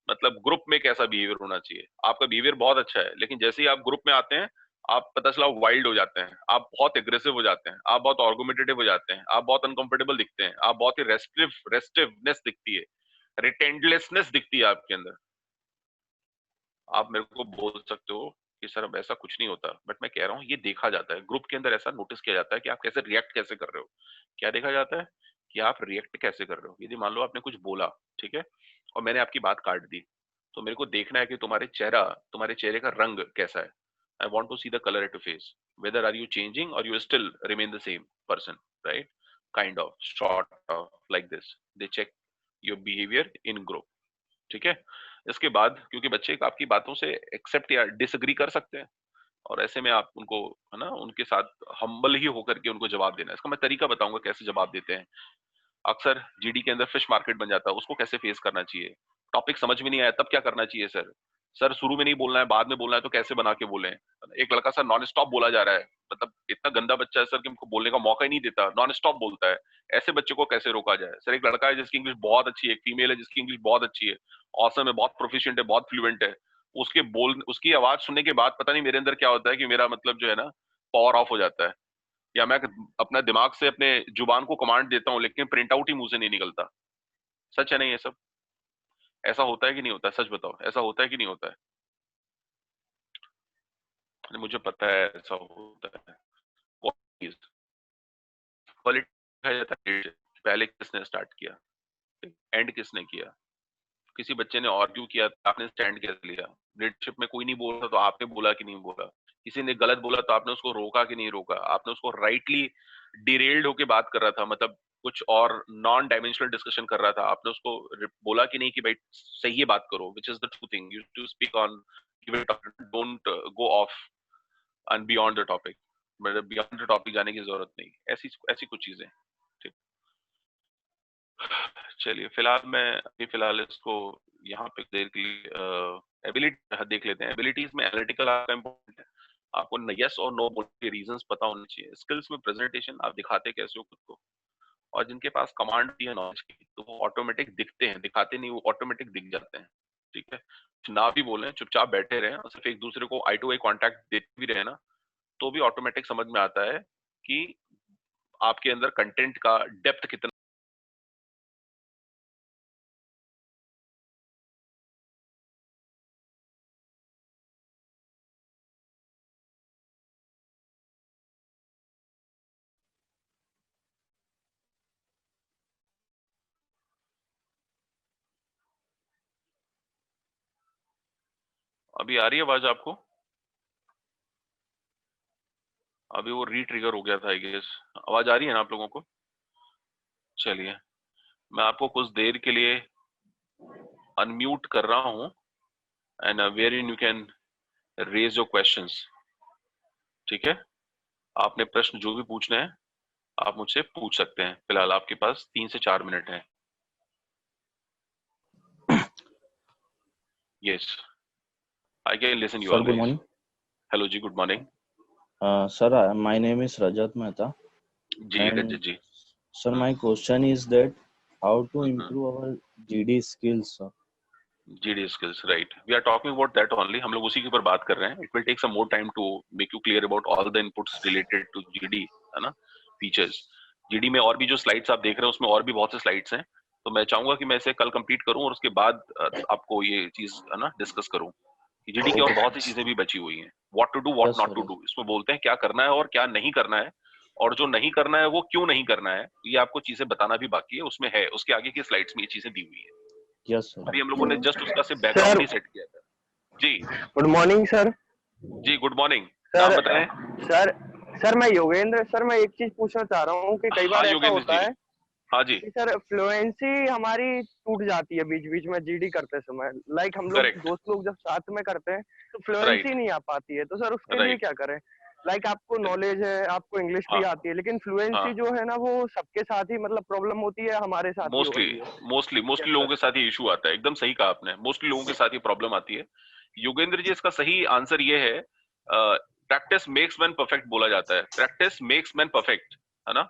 मतलब ग्रुप में कैसा बिहेवियर होना चाहिए। आपका बिहेवियर बहुत अच्छा है, लेकिन जैसे ही आप ग्रुप में आते हैं, आप पता चला वाइल्ड हो जाते हैं, आप बहुत एग्रेसिव हो जाते हैं, आप बहुत आर्गुमेंटेटिव हो जाते हैं, आप बहुत अनकंफर्टेबल दिखते हैं, आप बहुत ही रेस्टिवनेस दिखती है, रिटेंडलेसनेस दिखती है आपके अंदर। आप मेरे को बोल सकते हो कि सर अब ऐसा कुछ नहीं होता, बट मैं कह रहा हूँ ये देखा जाता है ग्रुप के अंदर, ऐसा नोटिस किया जाता है कि आप कैसे रिएक्ट कैसे कर रहे हो। क्या देखा जाता है कि आप रिएक्ट कैसे कर रहे हो। यदि मान लो आपने कुछ बोला, ठीक है, और मैंने आपकी बात काट दी, तो मेरे को देखना है कि तुम्हारे चेहरे का रंग कैसा है। I want to see the colour at face, whether are you changing or you still remain the same person, right. Kind of short of like this they check your behaviour in group, ठीक है। इसके बाद क्योंकि बच्चे आपकी बातों से accept या डिसएग्री कर सकते हैं, और ऐसे में आप उनको, है ना, उनके साथ हम्बल ही होकर के उनको जवाब देना है। इसका मैं तरीका बताऊंगा कैसे जवाब देते हैं। अक्सर जीडी के अंदर फिश मार्केट बन जाता है, उसको कैसे फेस करना चाहिए। टॉपिक समझ में नहीं आया तब क्या करना चाहिए सर, सर शुरू में नहीं बोलना है, बाद में बोलना है, तो कैसे बना के बोले? एक लड़का सर नॉन स्टॉप बोला जा रहा है, मतलब इतना गंदा बच्चा है सर कि हमको बोलने का मौका ही नहीं देता, नॉन स्टॉप बोलता है। ऐसे बच्चे को कैसे रोका जाए? सर एक लड़का है जिसकी इंग्लिश बहुत अच्छी है, एक फीमेल है जिसकी इंग्लिश बहुत अच्छी है, ऑसम है, बहुत प्रोफिशिएंट है, बहुत फ्लुएंट है, उसकी आवाज सुनने के बाद पता नहीं मेरे अंदर क्या होता है कि मेरा मतलब जो है ना पावर ऑफ हो जाता है, या मैं अपना दिमाग से अपने जुबान को कमांड देता हूँ लेकिन प्रिंट आउट ही मुंह से नहीं निकलता। सच है नहीं ये सब? ऐसा होता है कि नहीं होता है? सच बताओ, ऐसा होता है कि नहीं होता है? मुझे पता है ऐसा होता है। क्वालिटी देखा जाता है पहले किसने स्टार्ट किया, एंड किसने किया। किसी बच्चे ने आर्ग्यू किया तो आपने स्टैंड कैसे लिया? लीडरशिप में कोई नहीं बोल रहा तो आपने बोला कि नहीं बोला? किसी ने गलत बोला तो आपने उसको रोका कि नहीं रोका? आपने उसको राइटली डिरेल्ड होके बात कर रहा था, मतलब कुछ और नॉन डायमेंशनल डिस्कशन कर रहा था, आपने उसको बोला कि नहीं कि भाई सही है बात करो, which is the true thing, you to speak on, don't go off and beyond the topic, मतलब बियॉन्ड द टॉपिक जाने की जरूरत नहीं। ऐसी ऐसी कुछ चीजें। ठीक, चलिए फिलहाल मैं अभी फिलहाल इसको यहाँ पे देर के लिए एबिलिटी देख लेते हैं। एबिलिटीज में एनालिटिकल आपका इंपॉर्टेंट है, आपको यस और नो बोलने के रीजंस पता होने चाहिए। स्किल्स में प्रेजेंटेशन, आप दिखाते कैसे हो खुद को, और जिनके पास कमांड है नॉलेज की तो वो ऑटोमेटिक दिखते हैं, दिखाते नहीं, वो ऑटोमेटिक दिख जाते हैं। ठीक है, ना भी बोले, चुपचाप बैठे रहे और सिर्फ एक दूसरे को आई टू आई कॉन्टैक्ट देते भी रहे ना, तो भी ऑटोमेटिक समझ में आता है कि आपके अंदर कंटेंट का डेप्थ कितना। अभी आ रही है आवाज आपको? अभी वो रीट्रिगर हो गया था आई गेस। आवाज आ रही है ना आप लोगों को? चलिए मैं आपको कुछ देर के लिए अनम्यूट कर रहा हूं, and wherein you can raise your questions. ठीक है, आपने प्रश्न जो भी पूछना है आप मुझसे पूछ सकते हैं। फिलहाल आपके पास 3 से 4 मिनट है। Yes, I can listen you Sir, all good guys. morning. Hello जी, good morning. Sir, my name is Rajat Mehta, ji and Rajat ji. sir, hmm, my question is that how to hmm, improve our GD skills, sir. GD skills, right, we are talking about that only. हम लोग उसी के ऊपर बात कर रहे हैं। It will take some more time to make you clear about all the inputs related to GD, है ना, फीचर्स। जीडी में और भी जो स्लाइड्स आप देख रहे हैं उसमें और भी बहुत से स्लाइड्स हैं, तो मैं चाहूंगा कि मैं इसे कल कंप्लीट करूं और उसके बाद आपको ये चीज है ना डिस्कस करूं कि जीडी की और Okay. बहुत सी चीजें भी बची हुई हैं। What to do, what Yes, not sir. To Yes. Do, इसमें बोलते हैं क्या करना है और क्या नहीं करना है, और जो नहीं करना है वो क्यों नहीं करना है, ये आपको चीजें बताना भी बाकी है, उसमें है, उसके आगे की स्लाइड्स में ये चीजें दी हुई है। Yes, sir. अभी हम लोगों ने हेलो जस्ट उसका सिर्फ बैकग्राउंड सर, ही सेट किया था। जी, गुड मॉर्निंग सर। जी गुड मॉर्निंग। नाम सर बताएं। सर सर मैं योगेंद्र सर, मैं एक चीज पूछना चाह रहा हूँ कि कई हाँ बार ऐसा योगेंद्र होता जी। है हाँ जी। कि सर फ्लुएंसी हमारी टूट जाती है बीच बीच में जीडी करते समय। लाइक हम लोग करेक्ट। दोस्त लोग जब साथ में करते हैं तो फ्लुएंसी राइट। नहीं आ पाती है, तो सर उसके लिए राइट। क्या करें? लाइक आपको नॉलेज है, आपको इंग्लिश भी हाँ। आती है, लेकिन फ्लुएंसी हाँ, जो है ना वो सबके साथ ही मतलब प्रॉब्लम होती है, हमारे साथ ही हो मोस्टली रही है। मोस्टली मोस्टली यस लोगों सर। के साथ ये इशू आता है, एकदम सही कहा आपने, मोस्टली लोगों के साथ ये प्रॉब्लम आती है। योगेंद्र जी इसका सही आंसर ये है, प्रैक्टिस मेक्स मैन परफेक्ट बोला जाता है। प्रैक्टिस मेक्स मैन परफेक्ट, है ना।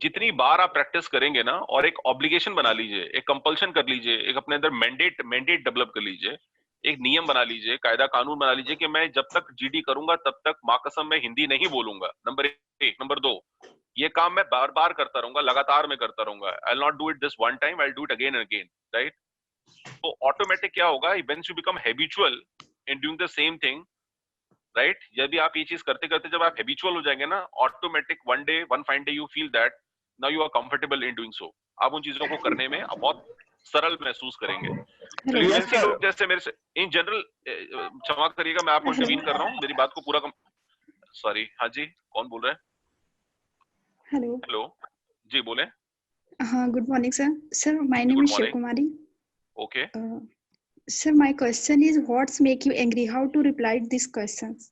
जितनी बार आप प्रैक्टिस करेंगे ना, और एक ऑब्लिगेशन बना लीजिए, एक कंपल्शन कर लीजिए, एक अपने अंदर मैंडेट मैंडेट डेवलप कर लीजिए, एक नियम बना लीजिए, कायदा कानून बना लीजिए कि मैं जब तक जीडी करूंगा तब तक माँ कसम मैं हिंदी नहीं बोलूंगा। नंबर एक। नंबर दो, ये काम मैं बार बार करता रहूंगा, लगातार मैं करता रहूंगा। I not do it this one time, I do it again and again, right. तो ऑटोमेटिक क्या होगा, whence you become habitual in doing the same thing, right, यदि आप ये चीज करते करते जब आप हैबिचुअल हो जाएंगे ना, automatic one day one fine day you feel that now you are comfortable in doing so. आप उन चीजों को करने में आप बहुत सरल महसूस करेंगे। Hello yes fluency sir. लोग जैसे मेरे से इन जनरल, क्षमा करिएगा मैं आपको हेलो इंटरवीन कर रहा हूँ, मेरी बात को पूरा सॉरी, हाँ जी, कौन बोल रहा है? हेलो। हेलो, जी बोले। हाँ, good morning sir. Sir, my जी name good is Shiv morning. Kumari. Okay, Sir, my question is, what's make you angry? How to reply these questions?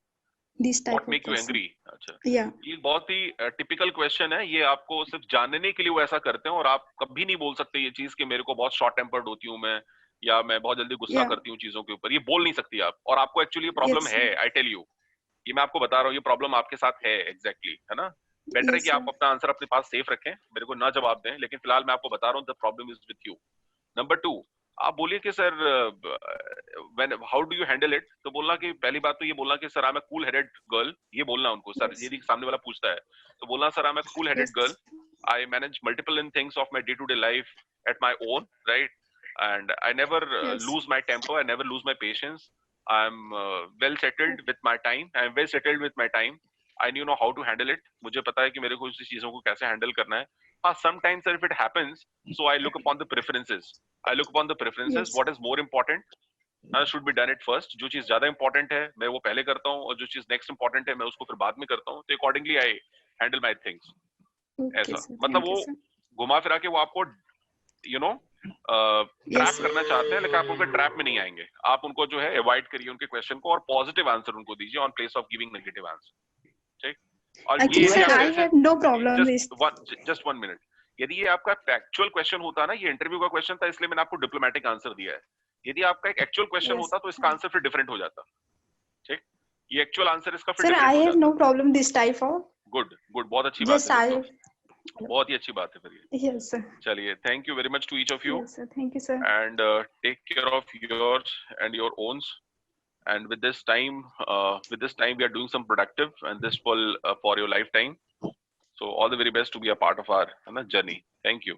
This what type of make you question. Angry? अच्छा, Yeah. ये बहुत ही typical question है। ये आपको सिर्फ जानने के लिए वो ऐसा करते हैं, और आप कभी नहीं बोल सकते ये चीज कि मेरे को बहुत शॉर्ट टेम्पर्ड होती हूँ मैं, या मैं बहुत जल्दी गुस्सा Yeah. करती हूँ चीजों के ऊपर, ये बोल नहीं सकती आप, और आपको एक्चुअली ये प्रॉब्लम Yes, है, sir. आई टेल यू, ये मैं आपको बता रहा हूँ, ये प्रॉब्लम आपके साथ है एग्जैक्टली, है ना। बेटर है Yes, कि आप sir. अपना आंसर अपने पास सेफ रखें, मेरे को ना जवाब दें, लेकिन फिलहाल मैं आपको बता रहा हूँ the problem is with you. Number 2, आप बोलिए कि sir when how do you handle it, तो बोलना कि पहली बात तो ये बोलना कि sir I am a cool headed girl, ये बोलना उनको, सर Yes. यदि सामने वाला पूछता है तो बोलना sir I am a cool headed Yes. Girl, I manage multiple in things of my day-to-day life at my own, right? And I never Yes. lose my temper. I never lose my patience. I'm well settled with my time. I'm well settled with my time. I know how to handle it. मुझे पता है कि मेरे को इस चीजों को कैसे हैंडल करना है. हाँ, sometimes if it happens, so I look upon the preferences. I look upon the preferences. Yes. What is more important? Should be done it first. जो चीज ज्यादा important है, मैं वो पहले करता हूँ, और जो चीज next important है, मैं उसको फिर बाद में करता हूँ. तो accordingly I handle my things. Okay, ऐसा sir. मतलब Thank you, वो sir. घुमा फिरा के वो आपको ट्रैप Yes. करना चाहते हैं, लेकिन आप उनके ट्रैप में नहीं आएंगे, आप उनको जो है अवॉइड करिए उनके क्वेश्चन को, और पॉजिटिव आंसर उनको दीजिए on place of giving negative answer, ठीक। और ये Actually, यदि sir, आप I मेरे से have no problem with. Just 1 minute, यदि ये आपका एक्चुअल क्वेश्चन होता ना, ये इंटरव्यू का क्वेश्चन था इसलिए मैंने आपको डिप्लोमेटिक आंसर दिया है, यदि आपका एक एक्चुअल क्वेश्चन Yes. होता तो इसका आंसर फिर डिफरेंट हो जाता, ठीक। ये एक्चुअल आंसर इसका फिर Sir, I डिफरेंट हो have जाता। no problem this type of. Good good, बहुत अच्छी बात Just है, I. तो बहुत ही अच्छी बात है फिर ये। Yes, sir. चलिए, thank you very much to each of you, Yes, sir. Thank you, sir. and take care of yours and your owns, and with this time we are doing some productive, and this will for your lifetime, so all the very best to be a part of our journey. Thank you.